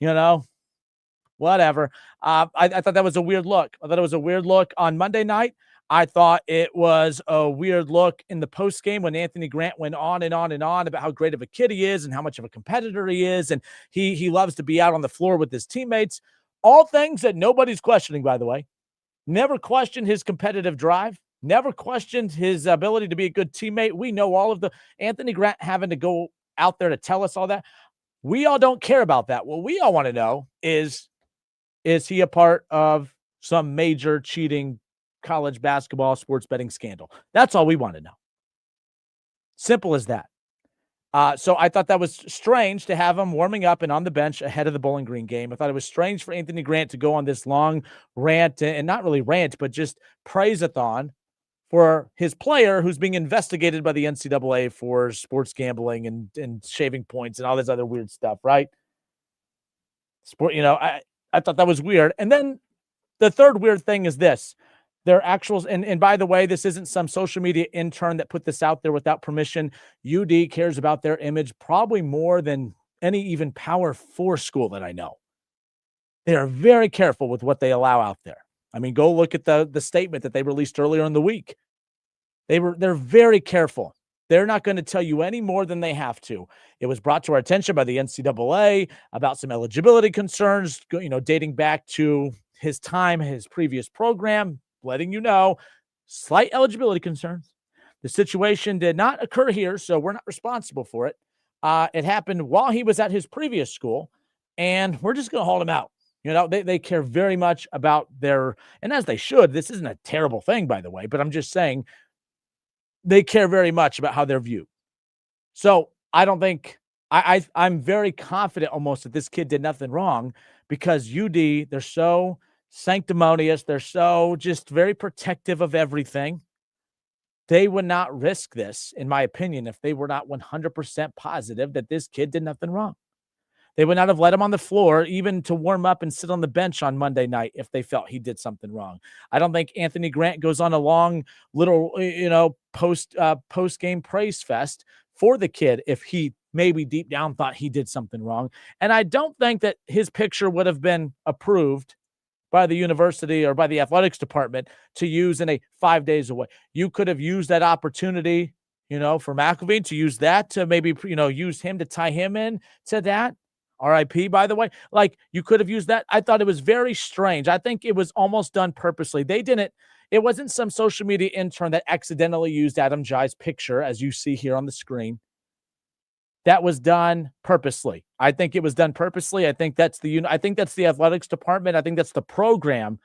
[SPEAKER 1] whatever. I thought that was a weird look. I thought it was a weird look on Monday night. I thought it was a weird look in the post game when Anthony Grant went on and on and on about how great of a kid he is and how much of a competitor he is. And he loves to be out on the floor with his teammates. All things that nobody's questioning, by the way. Never questioned his competitive drive. Never questioned his ability to be a good teammate. We know all of the Anthony Grant having to go out there to tell us all that. We all don't care about that. What we all want to know is he a part of some major cheating college basketball sports betting scandal? That's all we want to know. Simple as that. So I thought that was strange to have him warming up and on the bench ahead of the Bowling Green game. I thought it was strange for Anthony Grant to go on this long rant, and not really rant, but just praise-a-thon for his player who's being investigated by the NCAA for sports gambling and shaving points and all this other weird stuff, right? I thought that was weird. And then the third weird thing is this. Their actuals, and by the way, this isn't some social media intern that put this out there without permission. UD cares about their image probably more than any even Power 4 school that I know. They are very careful with what they allow out there. I mean, go look at the statement that they released earlier in the week. They're very careful. They're not going to tell you any more than they have to. It was brought to our attention by the NCAA about some eligibility concerns, dating back to his time, his previous program, letting you know, slight eligibility concerns. The situation did not occur here, so we're not responsible for it. It happened while he was at his previous school, and we're just going to hold him out. They care very much about and as they should. This isn't a terrible thing, by the way, but I'm just saying they care very much about how they're viewed. So I don't think I'm very confident almost that this kid did nothing wrong, because UD, they're so sanctimonious. They're so just very protective of everything. They would not risk this, in my opinion, if they were not 100% positive that this kid did nothing wrong. They would not have let him on the floor even to warm up and sit on the bench on Monday night if they felt he did something wrong. I don't think Anthony Grant goes on a long little, post-game praise fest for the kid if he maybe deep down thought he did something wrong. And I don't think that his picture would have been approved by the university or by the athletics department to use in a 5 days away. You could have used that opportunity, for McElveen to use that to maybe, use him to tie him in to that. RIP, by the way. Like, you could have used that. I thought it was very strange. I think it was almost done purposely. It wasn't some social media intern that accidentally used Adam Jai's picture, as you see here on the screen. That was done purposely. I think it was done purposely. I think that's the athletics department. I think that's the program.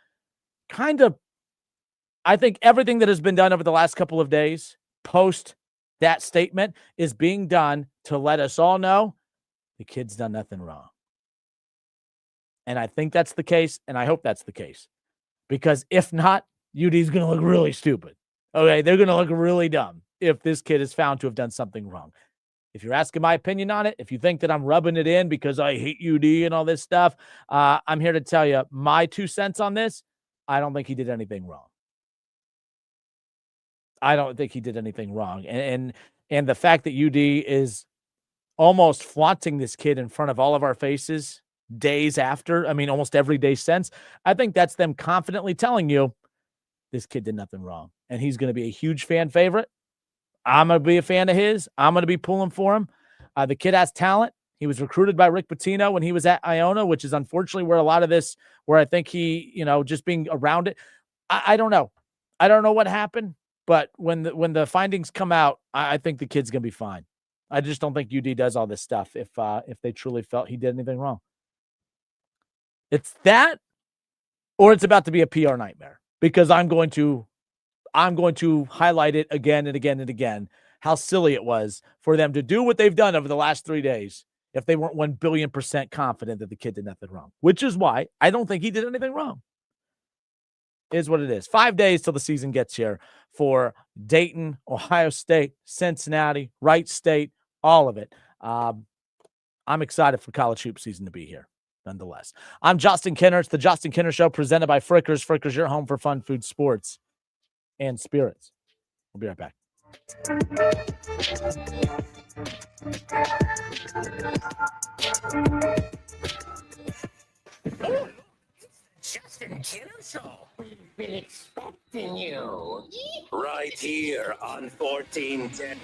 [SPEAKER 1] I think everything that has been done over the last couple of days post that statement is being done to let us all know the kid's done nothing wrong. And I think that's the case, and I hope that's the case. Because if not, UD's going to look really stupid. Okay, they're going to look really dumb if this kid is found to have done something wrong. If you're asking my opinion on it, if you think that I'm rubbing it in because I hate UD and all this stuff, I'm here to tell you my 2 cents on this. I don't think he did anything wrong. I don't think he did anything wrong. And the fact that UD is almost flaunting this kid in front of all of our faces days after. I mean, almost every day since. I think that's them confidently telling you this kid did nothing wrong. And he's going to be a huge fan favorite. I'm going to be a fan of his. I'm going to be pulling for him. The kid has talent. He was recruited by Rick Pitino when he was at Iona, which is unfortunately where a lot of this, where I think he, just being around it. I don't know. I don't know what happened, but when the findings come out, I think the kid's going to be fine. I just don't think UD does all this stuff if they truly felt he did anything wrong. It's that, or it's about to be a PR nightmare, because I'm going to highlight it again and again and again, how silly it was for them to do what they've done over the last 3 days if they weren't 1 billion% confident that the kid did nothing wrong, which is why I don't think he did anything wrong. Is what it is. 5 days till the season gets here for Dayton, Ohio State, Cincinnati, Wright State, all of it. I'm excited for college hoop season to be here, nonetheless. I'm Justin Kinner. It's the Justin Kinner Show presented by Frickers. Frickers, your home for fun, food, sports, and spirits. We'll be right back.
[SPEAKER 2] Justin Kinner Show. We've been expecting you. Right here on 1410.